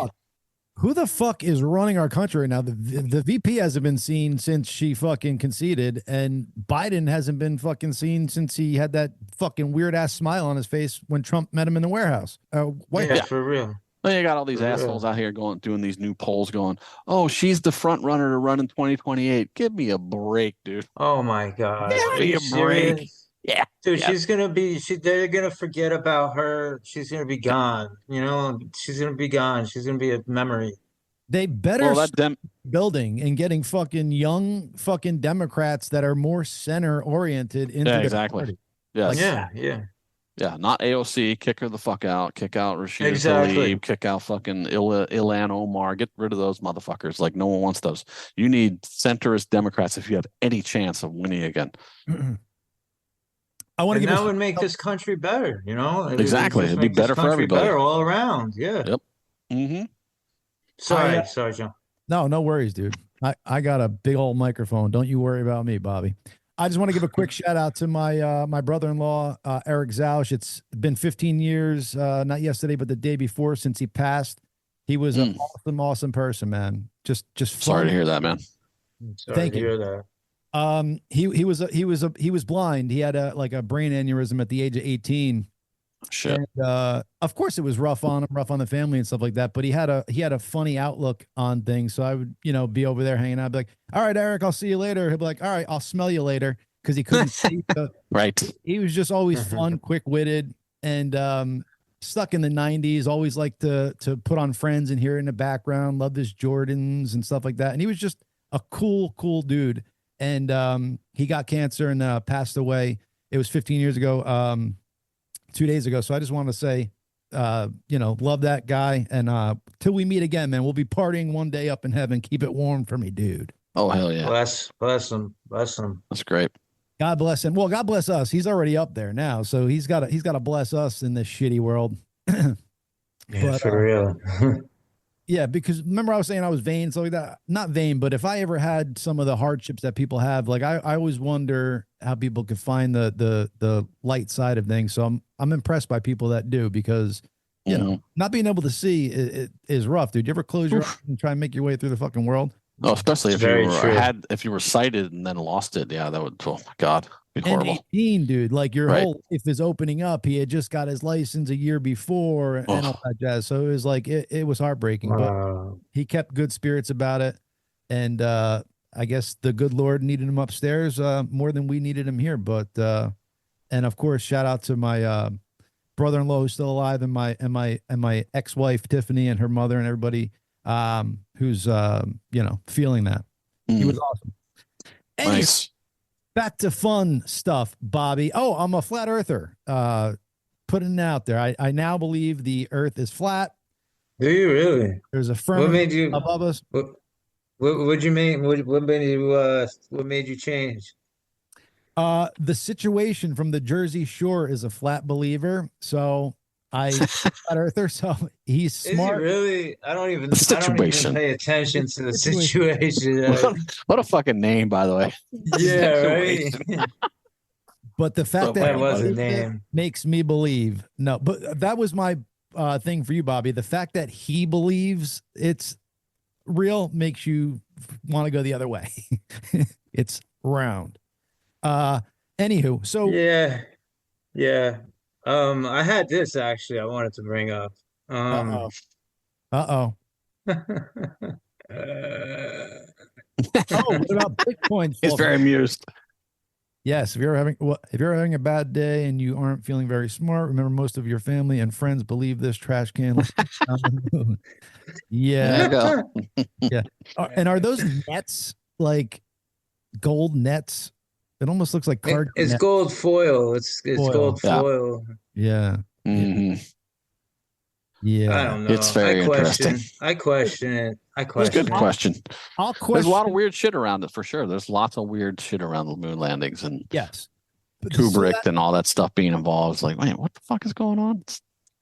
Who the fuck is running our country right now? The VP hasn't been seen since she fucking conceded, and Biden hasn't been fucking seen since he had that fucking weird ass smile on his face when Trump met him in the warehouse. For real. Well, you got all these assholes out here doing these new polls going, oh, she's the front runner to run in 2028. Give me a break, dude. Oh my God. Give me a break. Yeah. Dude, they're gonna forget about her. She's gonna be gone. She's gonna be gone. She's gonna be a memory. They better building and getting fucking young fucking Democrats that are more center oriented into their exactly. party. Yes. Yeah. Not AOC. Kick her the fuck out. Kick out Rashida Exactly. Tlaib. Kick out fucking Ilhan Omar. Get rid of those motherfuckers. Like no one wants those. You need centrist Democrats if you have any chance of winning again. I want to that would make this country better, Exactly. It'd be better for everybody. Better all around. Yeah. Yep. Mm-hmm. Sorry, John. No worries, dude. I got a big old microphone. Don't you worry about me, Bobby. I just want to give a quick shout out to my brother-in-law, Eric Zausch. It's been 15 years, not yesterday, but the day before since he passed. He was an awesome person, man. Just sorry to hear that, man. Thank you. Hear that. He was blind. He had a brain aneurysm at the age of 18. Shit. And of course it was rough on him, rough on the family and stuff like that. But he had a funny outlook on things. So I would, be over there hanging out, be like, all right, Eric, I'll see you later. He'll be like, all right, I'll smell you later. Because he couldn't see. Right. He was just always fun, quick-witted, and stuck in the 90s, always liked to put on Friends and hear it in the background, loved his Jordans and stuff like that. And he was just a cool dude. And he got cancer and passed away. It was 15 years ago, 2 days ago. So I just want to say, love that guy. And till we meet again, man, we'll be partying one day up in heaven. Keep it warm for me, dude. Oh, hell yeah. Bless him. That's great. God bless him. Well, God bless us. He's already up there now, so he's got to bless us in this shitty world. Yeah, but, for real. Yeah, because remember I was saying I was vain, so like that. Not vain, but if I ever had some of the hardships that people have, like I always wonder how people could find the light side of things. So I'm impressed by people that do, because not being able to see it is rough, dude. You ever close your eyes and try and make your way through the fucking world? Oh, especially if you were sighted and then lost it. Yeah, that would, oh my God, be horrible. And 18, dude, like your whole life is opening up. He had just got his license a year before and all that jazz. So it was like, it was heartbreaking, but he kept good spirits about it. And I guess the good Lord needed him upstairs more than we needed him here. But, and of course, shout out to my brother-in-law who's still alive, and my ex-wife, Tiffany, and her mother and everybody who's feeling that. He was awesome. Anyway, Nice. back to fun stuff, Bobby. Oh, I'm a flat earther. Putting it out there. I now believe the earth is flat. Do you really? There's a firmament above us. What you mean? What made you change? The situation from the Jersey Shore is a flat believer. So flat earther, so he's smart. Is he really? I don't even pay attention to the situation. What a fucking name, by the way. Yeah, right. But the fact that was a name makes me believe. No, but that was my thing for you, Bobby. The fact that he believes it's real makes you want to go the other way. It's round. Anywho, so yeah. I had this actually I wanted to bring up. Uh-oh. Oh, what about Bitcoin? He's very amused. Yes, if you're having a bad day and you aren't feeling very smart, remember most of your family and friends believe this trash can. Yeah. There you go. Yeah. And are those nets like gold nets? It almost looks like card. It's gold foil. It's gold foil. Yeah. Mm-hmm. Yeah. I don't know. It's very interesting. I question it. It's a good question. I'll question. There's a lot of weird shit around it for sure. There's lots of weird shit around the moon landings and yes, Kubrick and all that stuff being involved. It's like, wait, what the fuck is going on?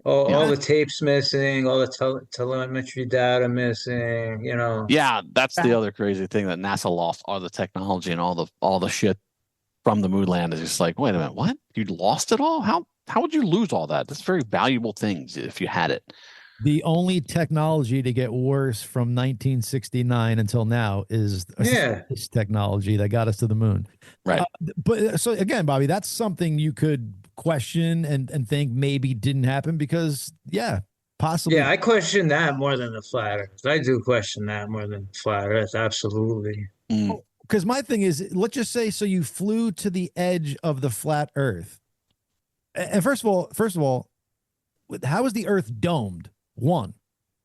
All the tapes missing, all the telemetry data missing. Yeah, that's the other crazy thing, that NASA lost all the technology and all the shit from the moon land. Is just like, wait a minute, what? You lost it all? How would you lose all that? That's very valuable things if you had it. The only technology to get worse from 1969 until now is this technology that got us to the moon. Right. But so again, Bobby, that's something you could question and think maybe didn't happen because, possibly. Yeah, I question that more than the flat earth. I do question that more than flat earth. Absolutely. Because my thing is, let's just say, so you flew to the edge of the flat earth. And first of all, how is the earth domed? One,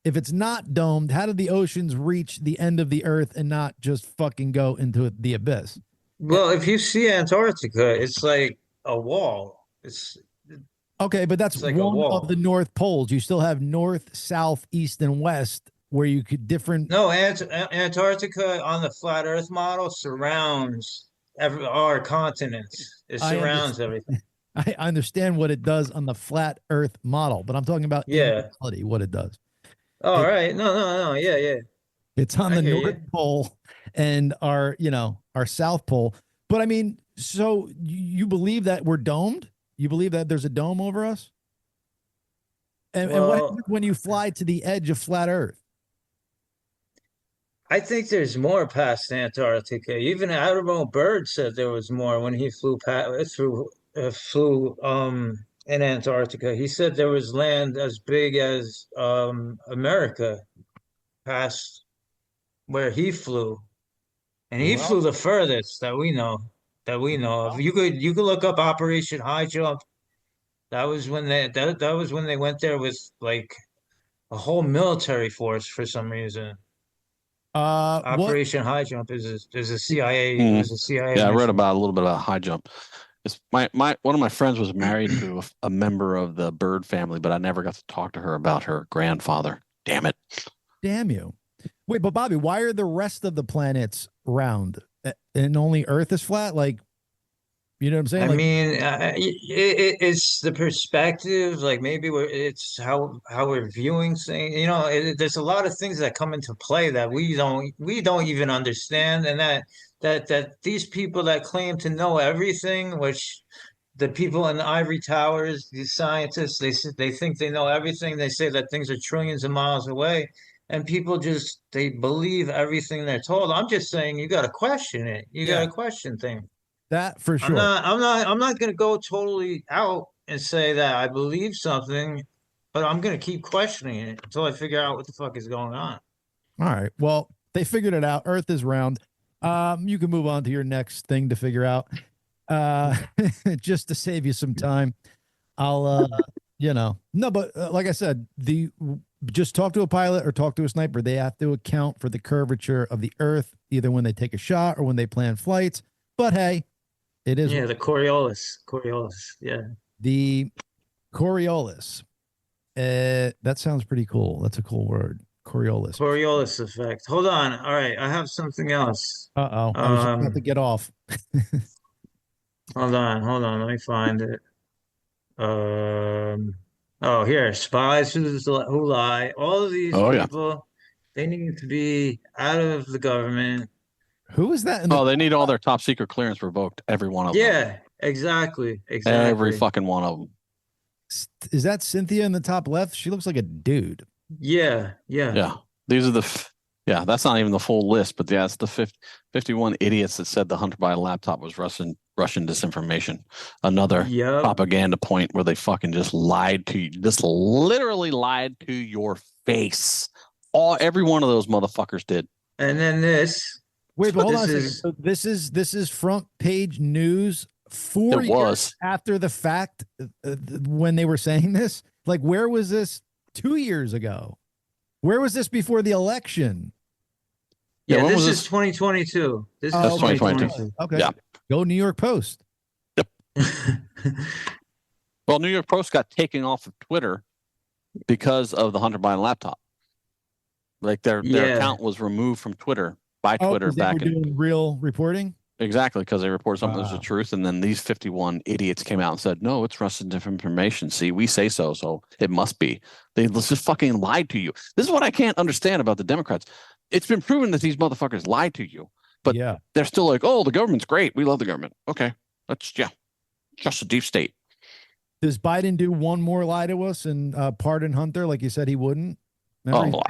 if it's not domed, how did the oceans reach the end of the earth and not just fucking go into the abyss? Well, if you see Antarctica, it's like a wall. It's okay, but that's like one of the North Poles. You still have north, south, east, and west where you could different. No, Antarctica on the flat Earth model surrounds our continents. It surrounds everything. I understand what it does on the flat Earth model, but I'm talking about in reality, what it does. Oh, right. No. Yeah. It's on the North Pole and our South Pole. But I mean, so you believe that we're domed? You believe that there's a dome over us? And what happens when you fly to the edge of flat Earth? I think there's more past Antarctica. Even Admiral Byrd said there was more when he flew in Antarctica. He said there was land as big as America past where he flew, and he Well, flew the furthest that we know of. You could look up Operation High Jump. That was when they went there with like a whole military force for some reason. what? Operation High Jump is a CIA. It Mm. was a CIA Yeah, I read mission. about a little bit about high jump. It's my one of my friends was married to a member of the Bird family, but I never got to talk to her about her grandfather. Damn it. Damn you. Wait, but Bobby, why are the rest of the planets round and only Earth is flat? Like, you know what I'm saying? I Like, mean, it's the perspective. Like maybe it's how we're viewing things. There's a lot of things that come into play that we don't even understand, and that these people that claim to know everything, which the people in the ivory towers, these scientists, they think they know everything. They say that things are trillions of miles away, and people just they believe everything they're told. I'm just saying you got to question it. You got yeah, to question things. that for I'm sure. not I'm not I'm not gonna go totally out and say that I believe something, but I'm gonna keep questioning it until I figure out what the fuck is going on. All right. Well, they figured it out. Earth is round. You can move on to your next thing to figure out. Uh, just to save you some time, I'll, no, but like I said, just talk to a pilot or talk to a sniper. They have to account for the curvature of the Earth, either when they take a shot or when they plan flights. But hey, it is Yeah, the Coriolis. Yeah. the Coriolis. That sounds pretty cool. That's a cool word. Coriolis. Coriolis effect. Hold on. All right, I have something else. Uh-oh. I was just about to get off. Hold on, let me find it. Oh, here, spies who lie. All of these Oh yeah. people, they need to be out of the government. Who is that in the Oh, they need all their top secret clearance revoked. Every one of them. Yeah, exactly. Every fucking one of them. Is that Cynthia in the top left? She looks like a dude. Yeah. Yeah. These are yeah, that's not even the full list, but yeah, it's the 51 idiots that said the Hunter Biden laptop was Russian disinformation. Another Yep. propaganda point where they fucking just lied to you, just literally lied to your face. Every one of those motherfuckers did. And then this. Wait, but hold on a This second. is So this is front page news 4 It years was. after the fact when they were saying this. Like, where was this 2 years ago? Where was this before the election? Yeah, yeah, when this was is this? 2022. This That's is 2022. Okay. Yeah. Go New York Post. Well, New York Post got taken off of Twitter because of the Hunter Biden laptop. Like their Yeah. account was removed from Twitter by Twitter 'Cause they were back in doing real reporting. exactly because they reported something that was Wow. the truth, and then these 51 idiots came out and said, "No, it's Russian disinformation. See, we say so, so it must be." They just fucking lied to you. This is what I can't understand about the Democrats. It's been proven that these motherfuckers lied to you, but yeah, they're still like, "Oh, the government's great. We love the government." Okay, that's just a deep state. does Biden do one more lie to us and pardon Hunter like you said he wouldn't? Remember? Oh,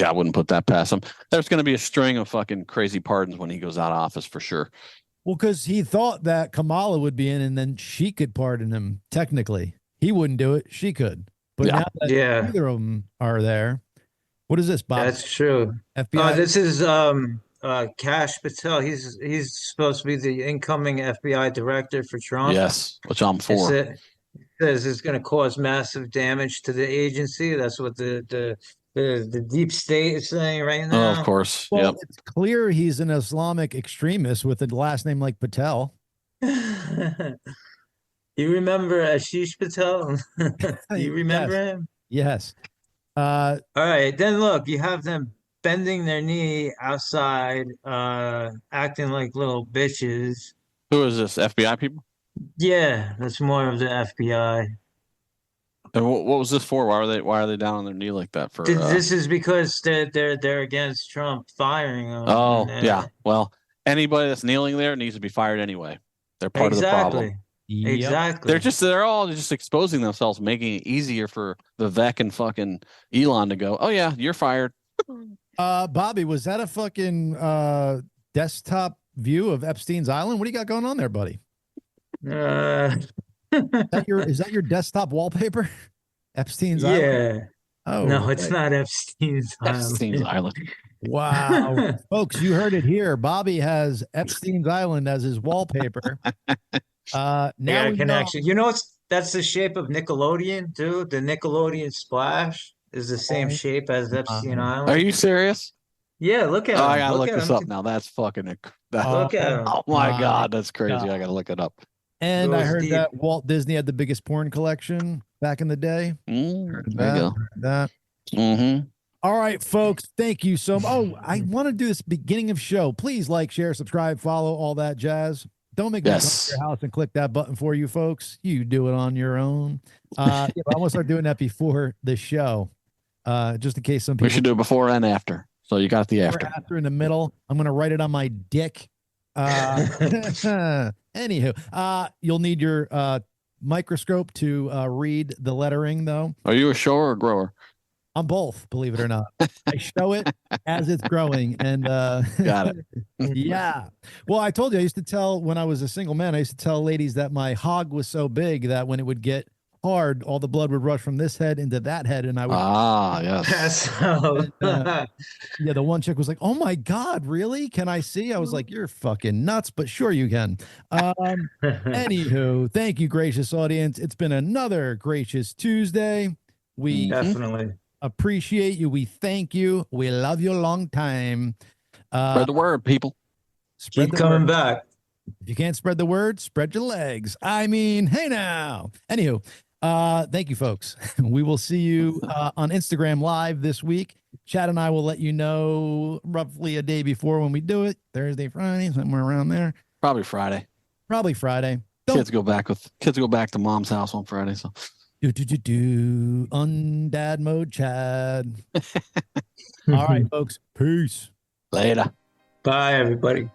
I wouldn't put that past him. There's going to be a string of fucking crazy pardons when he goes out of office for sure. Well, because he thought that Kamala would be in and then she could pardon him. Technically, he wouldn't do it. She could. But Yeah. now that Yeah. neither of them are there, what is this, Bob? That's true. FBI? This is Kash Patel. He's supposed to be the incoming FBI director for Trump. Yes, which I'm for. It says it's going to cause massive damage to the agency. That's what the deep state is saying right Oh, now. of course. Well, Yep. it's clear he's an Islamic extremist with a last name like Patel. You remember Ashish Patel? You remember Yes. him? Yes. All right, then look, you have them bending their knee outside, acting like little bitches. Who is this? FBI people? Yeah, that's more of the FBI. And what was this for? Why are they down on their knee like that for? This is because they're against Trump firing him. Oh, and, yeah. Well, anybody that's kneeling there needs to be fired anyway. They're part of the problem. Yep. Exactly. They're all just exposing themselves, making it easier for Vivek and fucking Elon to go, "Oh yeah, you're fired." Bobby, was that a fucking desktop view of Epstein's Island? What do you got going on there, buddy? Is that your desktop wallpaper? Epstein's Island? Yeah. Oh, No, it's right. not Epstein's Epstein's Island. Island. Wow. Folks, you heard it here. Bobby has Epstein's Island as his wallpaper. Now Yeah, I we can know. actually. That's the shape of Nickelodeon, too. The Nickelodeon splash is the same shape as Epstein Are Island. you serious? Yeah, look at Oh, him. I gotta Look look at this him. up now. That's fucking. Look at him. Oh my God, that's crazy. God. I gotta look it up. And I Goes heard deep. that Walt Disney had the biggest porn collection back in the day. There you Heard go. that. Mm-hmm. All right, folks. Thank you so much. Oh, I want to do this beginning of show. Please like, share, subscribe, follow, all that jazz. Don't make me come to your house and click that button for you, folks. You do it on your own. Yeah, but I want to start doing that before the show, just in case some people. We should do it before and after. So you got the after. After in the middle. I'm going to write it on my dick. Anywho, you'll need your microscope to read the lettering, though. Are you a shower or grower? I'm both, believe it or not. I show it as it's growing. And Got it. yeah. Well, I told you, I used to tell when I was a single man, I used to tell ladies that my hog was so big that when it would get hard, all the blood would rush from this head into that head. And I would. Yes. Yeah, the one chick was like, "Oh my God, really? Can I see?" I was like, "You're fucking nuts, but sure you can." Anywho, thank you, gracious audience. It's been another gracious Tuesday. We Definitely appreciate you. We thank you. We love you a long time. Spread the word, people. keep coming back. If you can't spread the word, spread your legs. I mean, hey now. Anywho, thank you, folks. We will see you on Instagram Live this week. Chad and I will let you know roughly a day before when we do it. Thursday, Friday, somewhere around there. Probably Friday. Kids go back to mom's house on Friday. So undad mode, Chad. All right, folks. Peace. Later. Bye, everybody.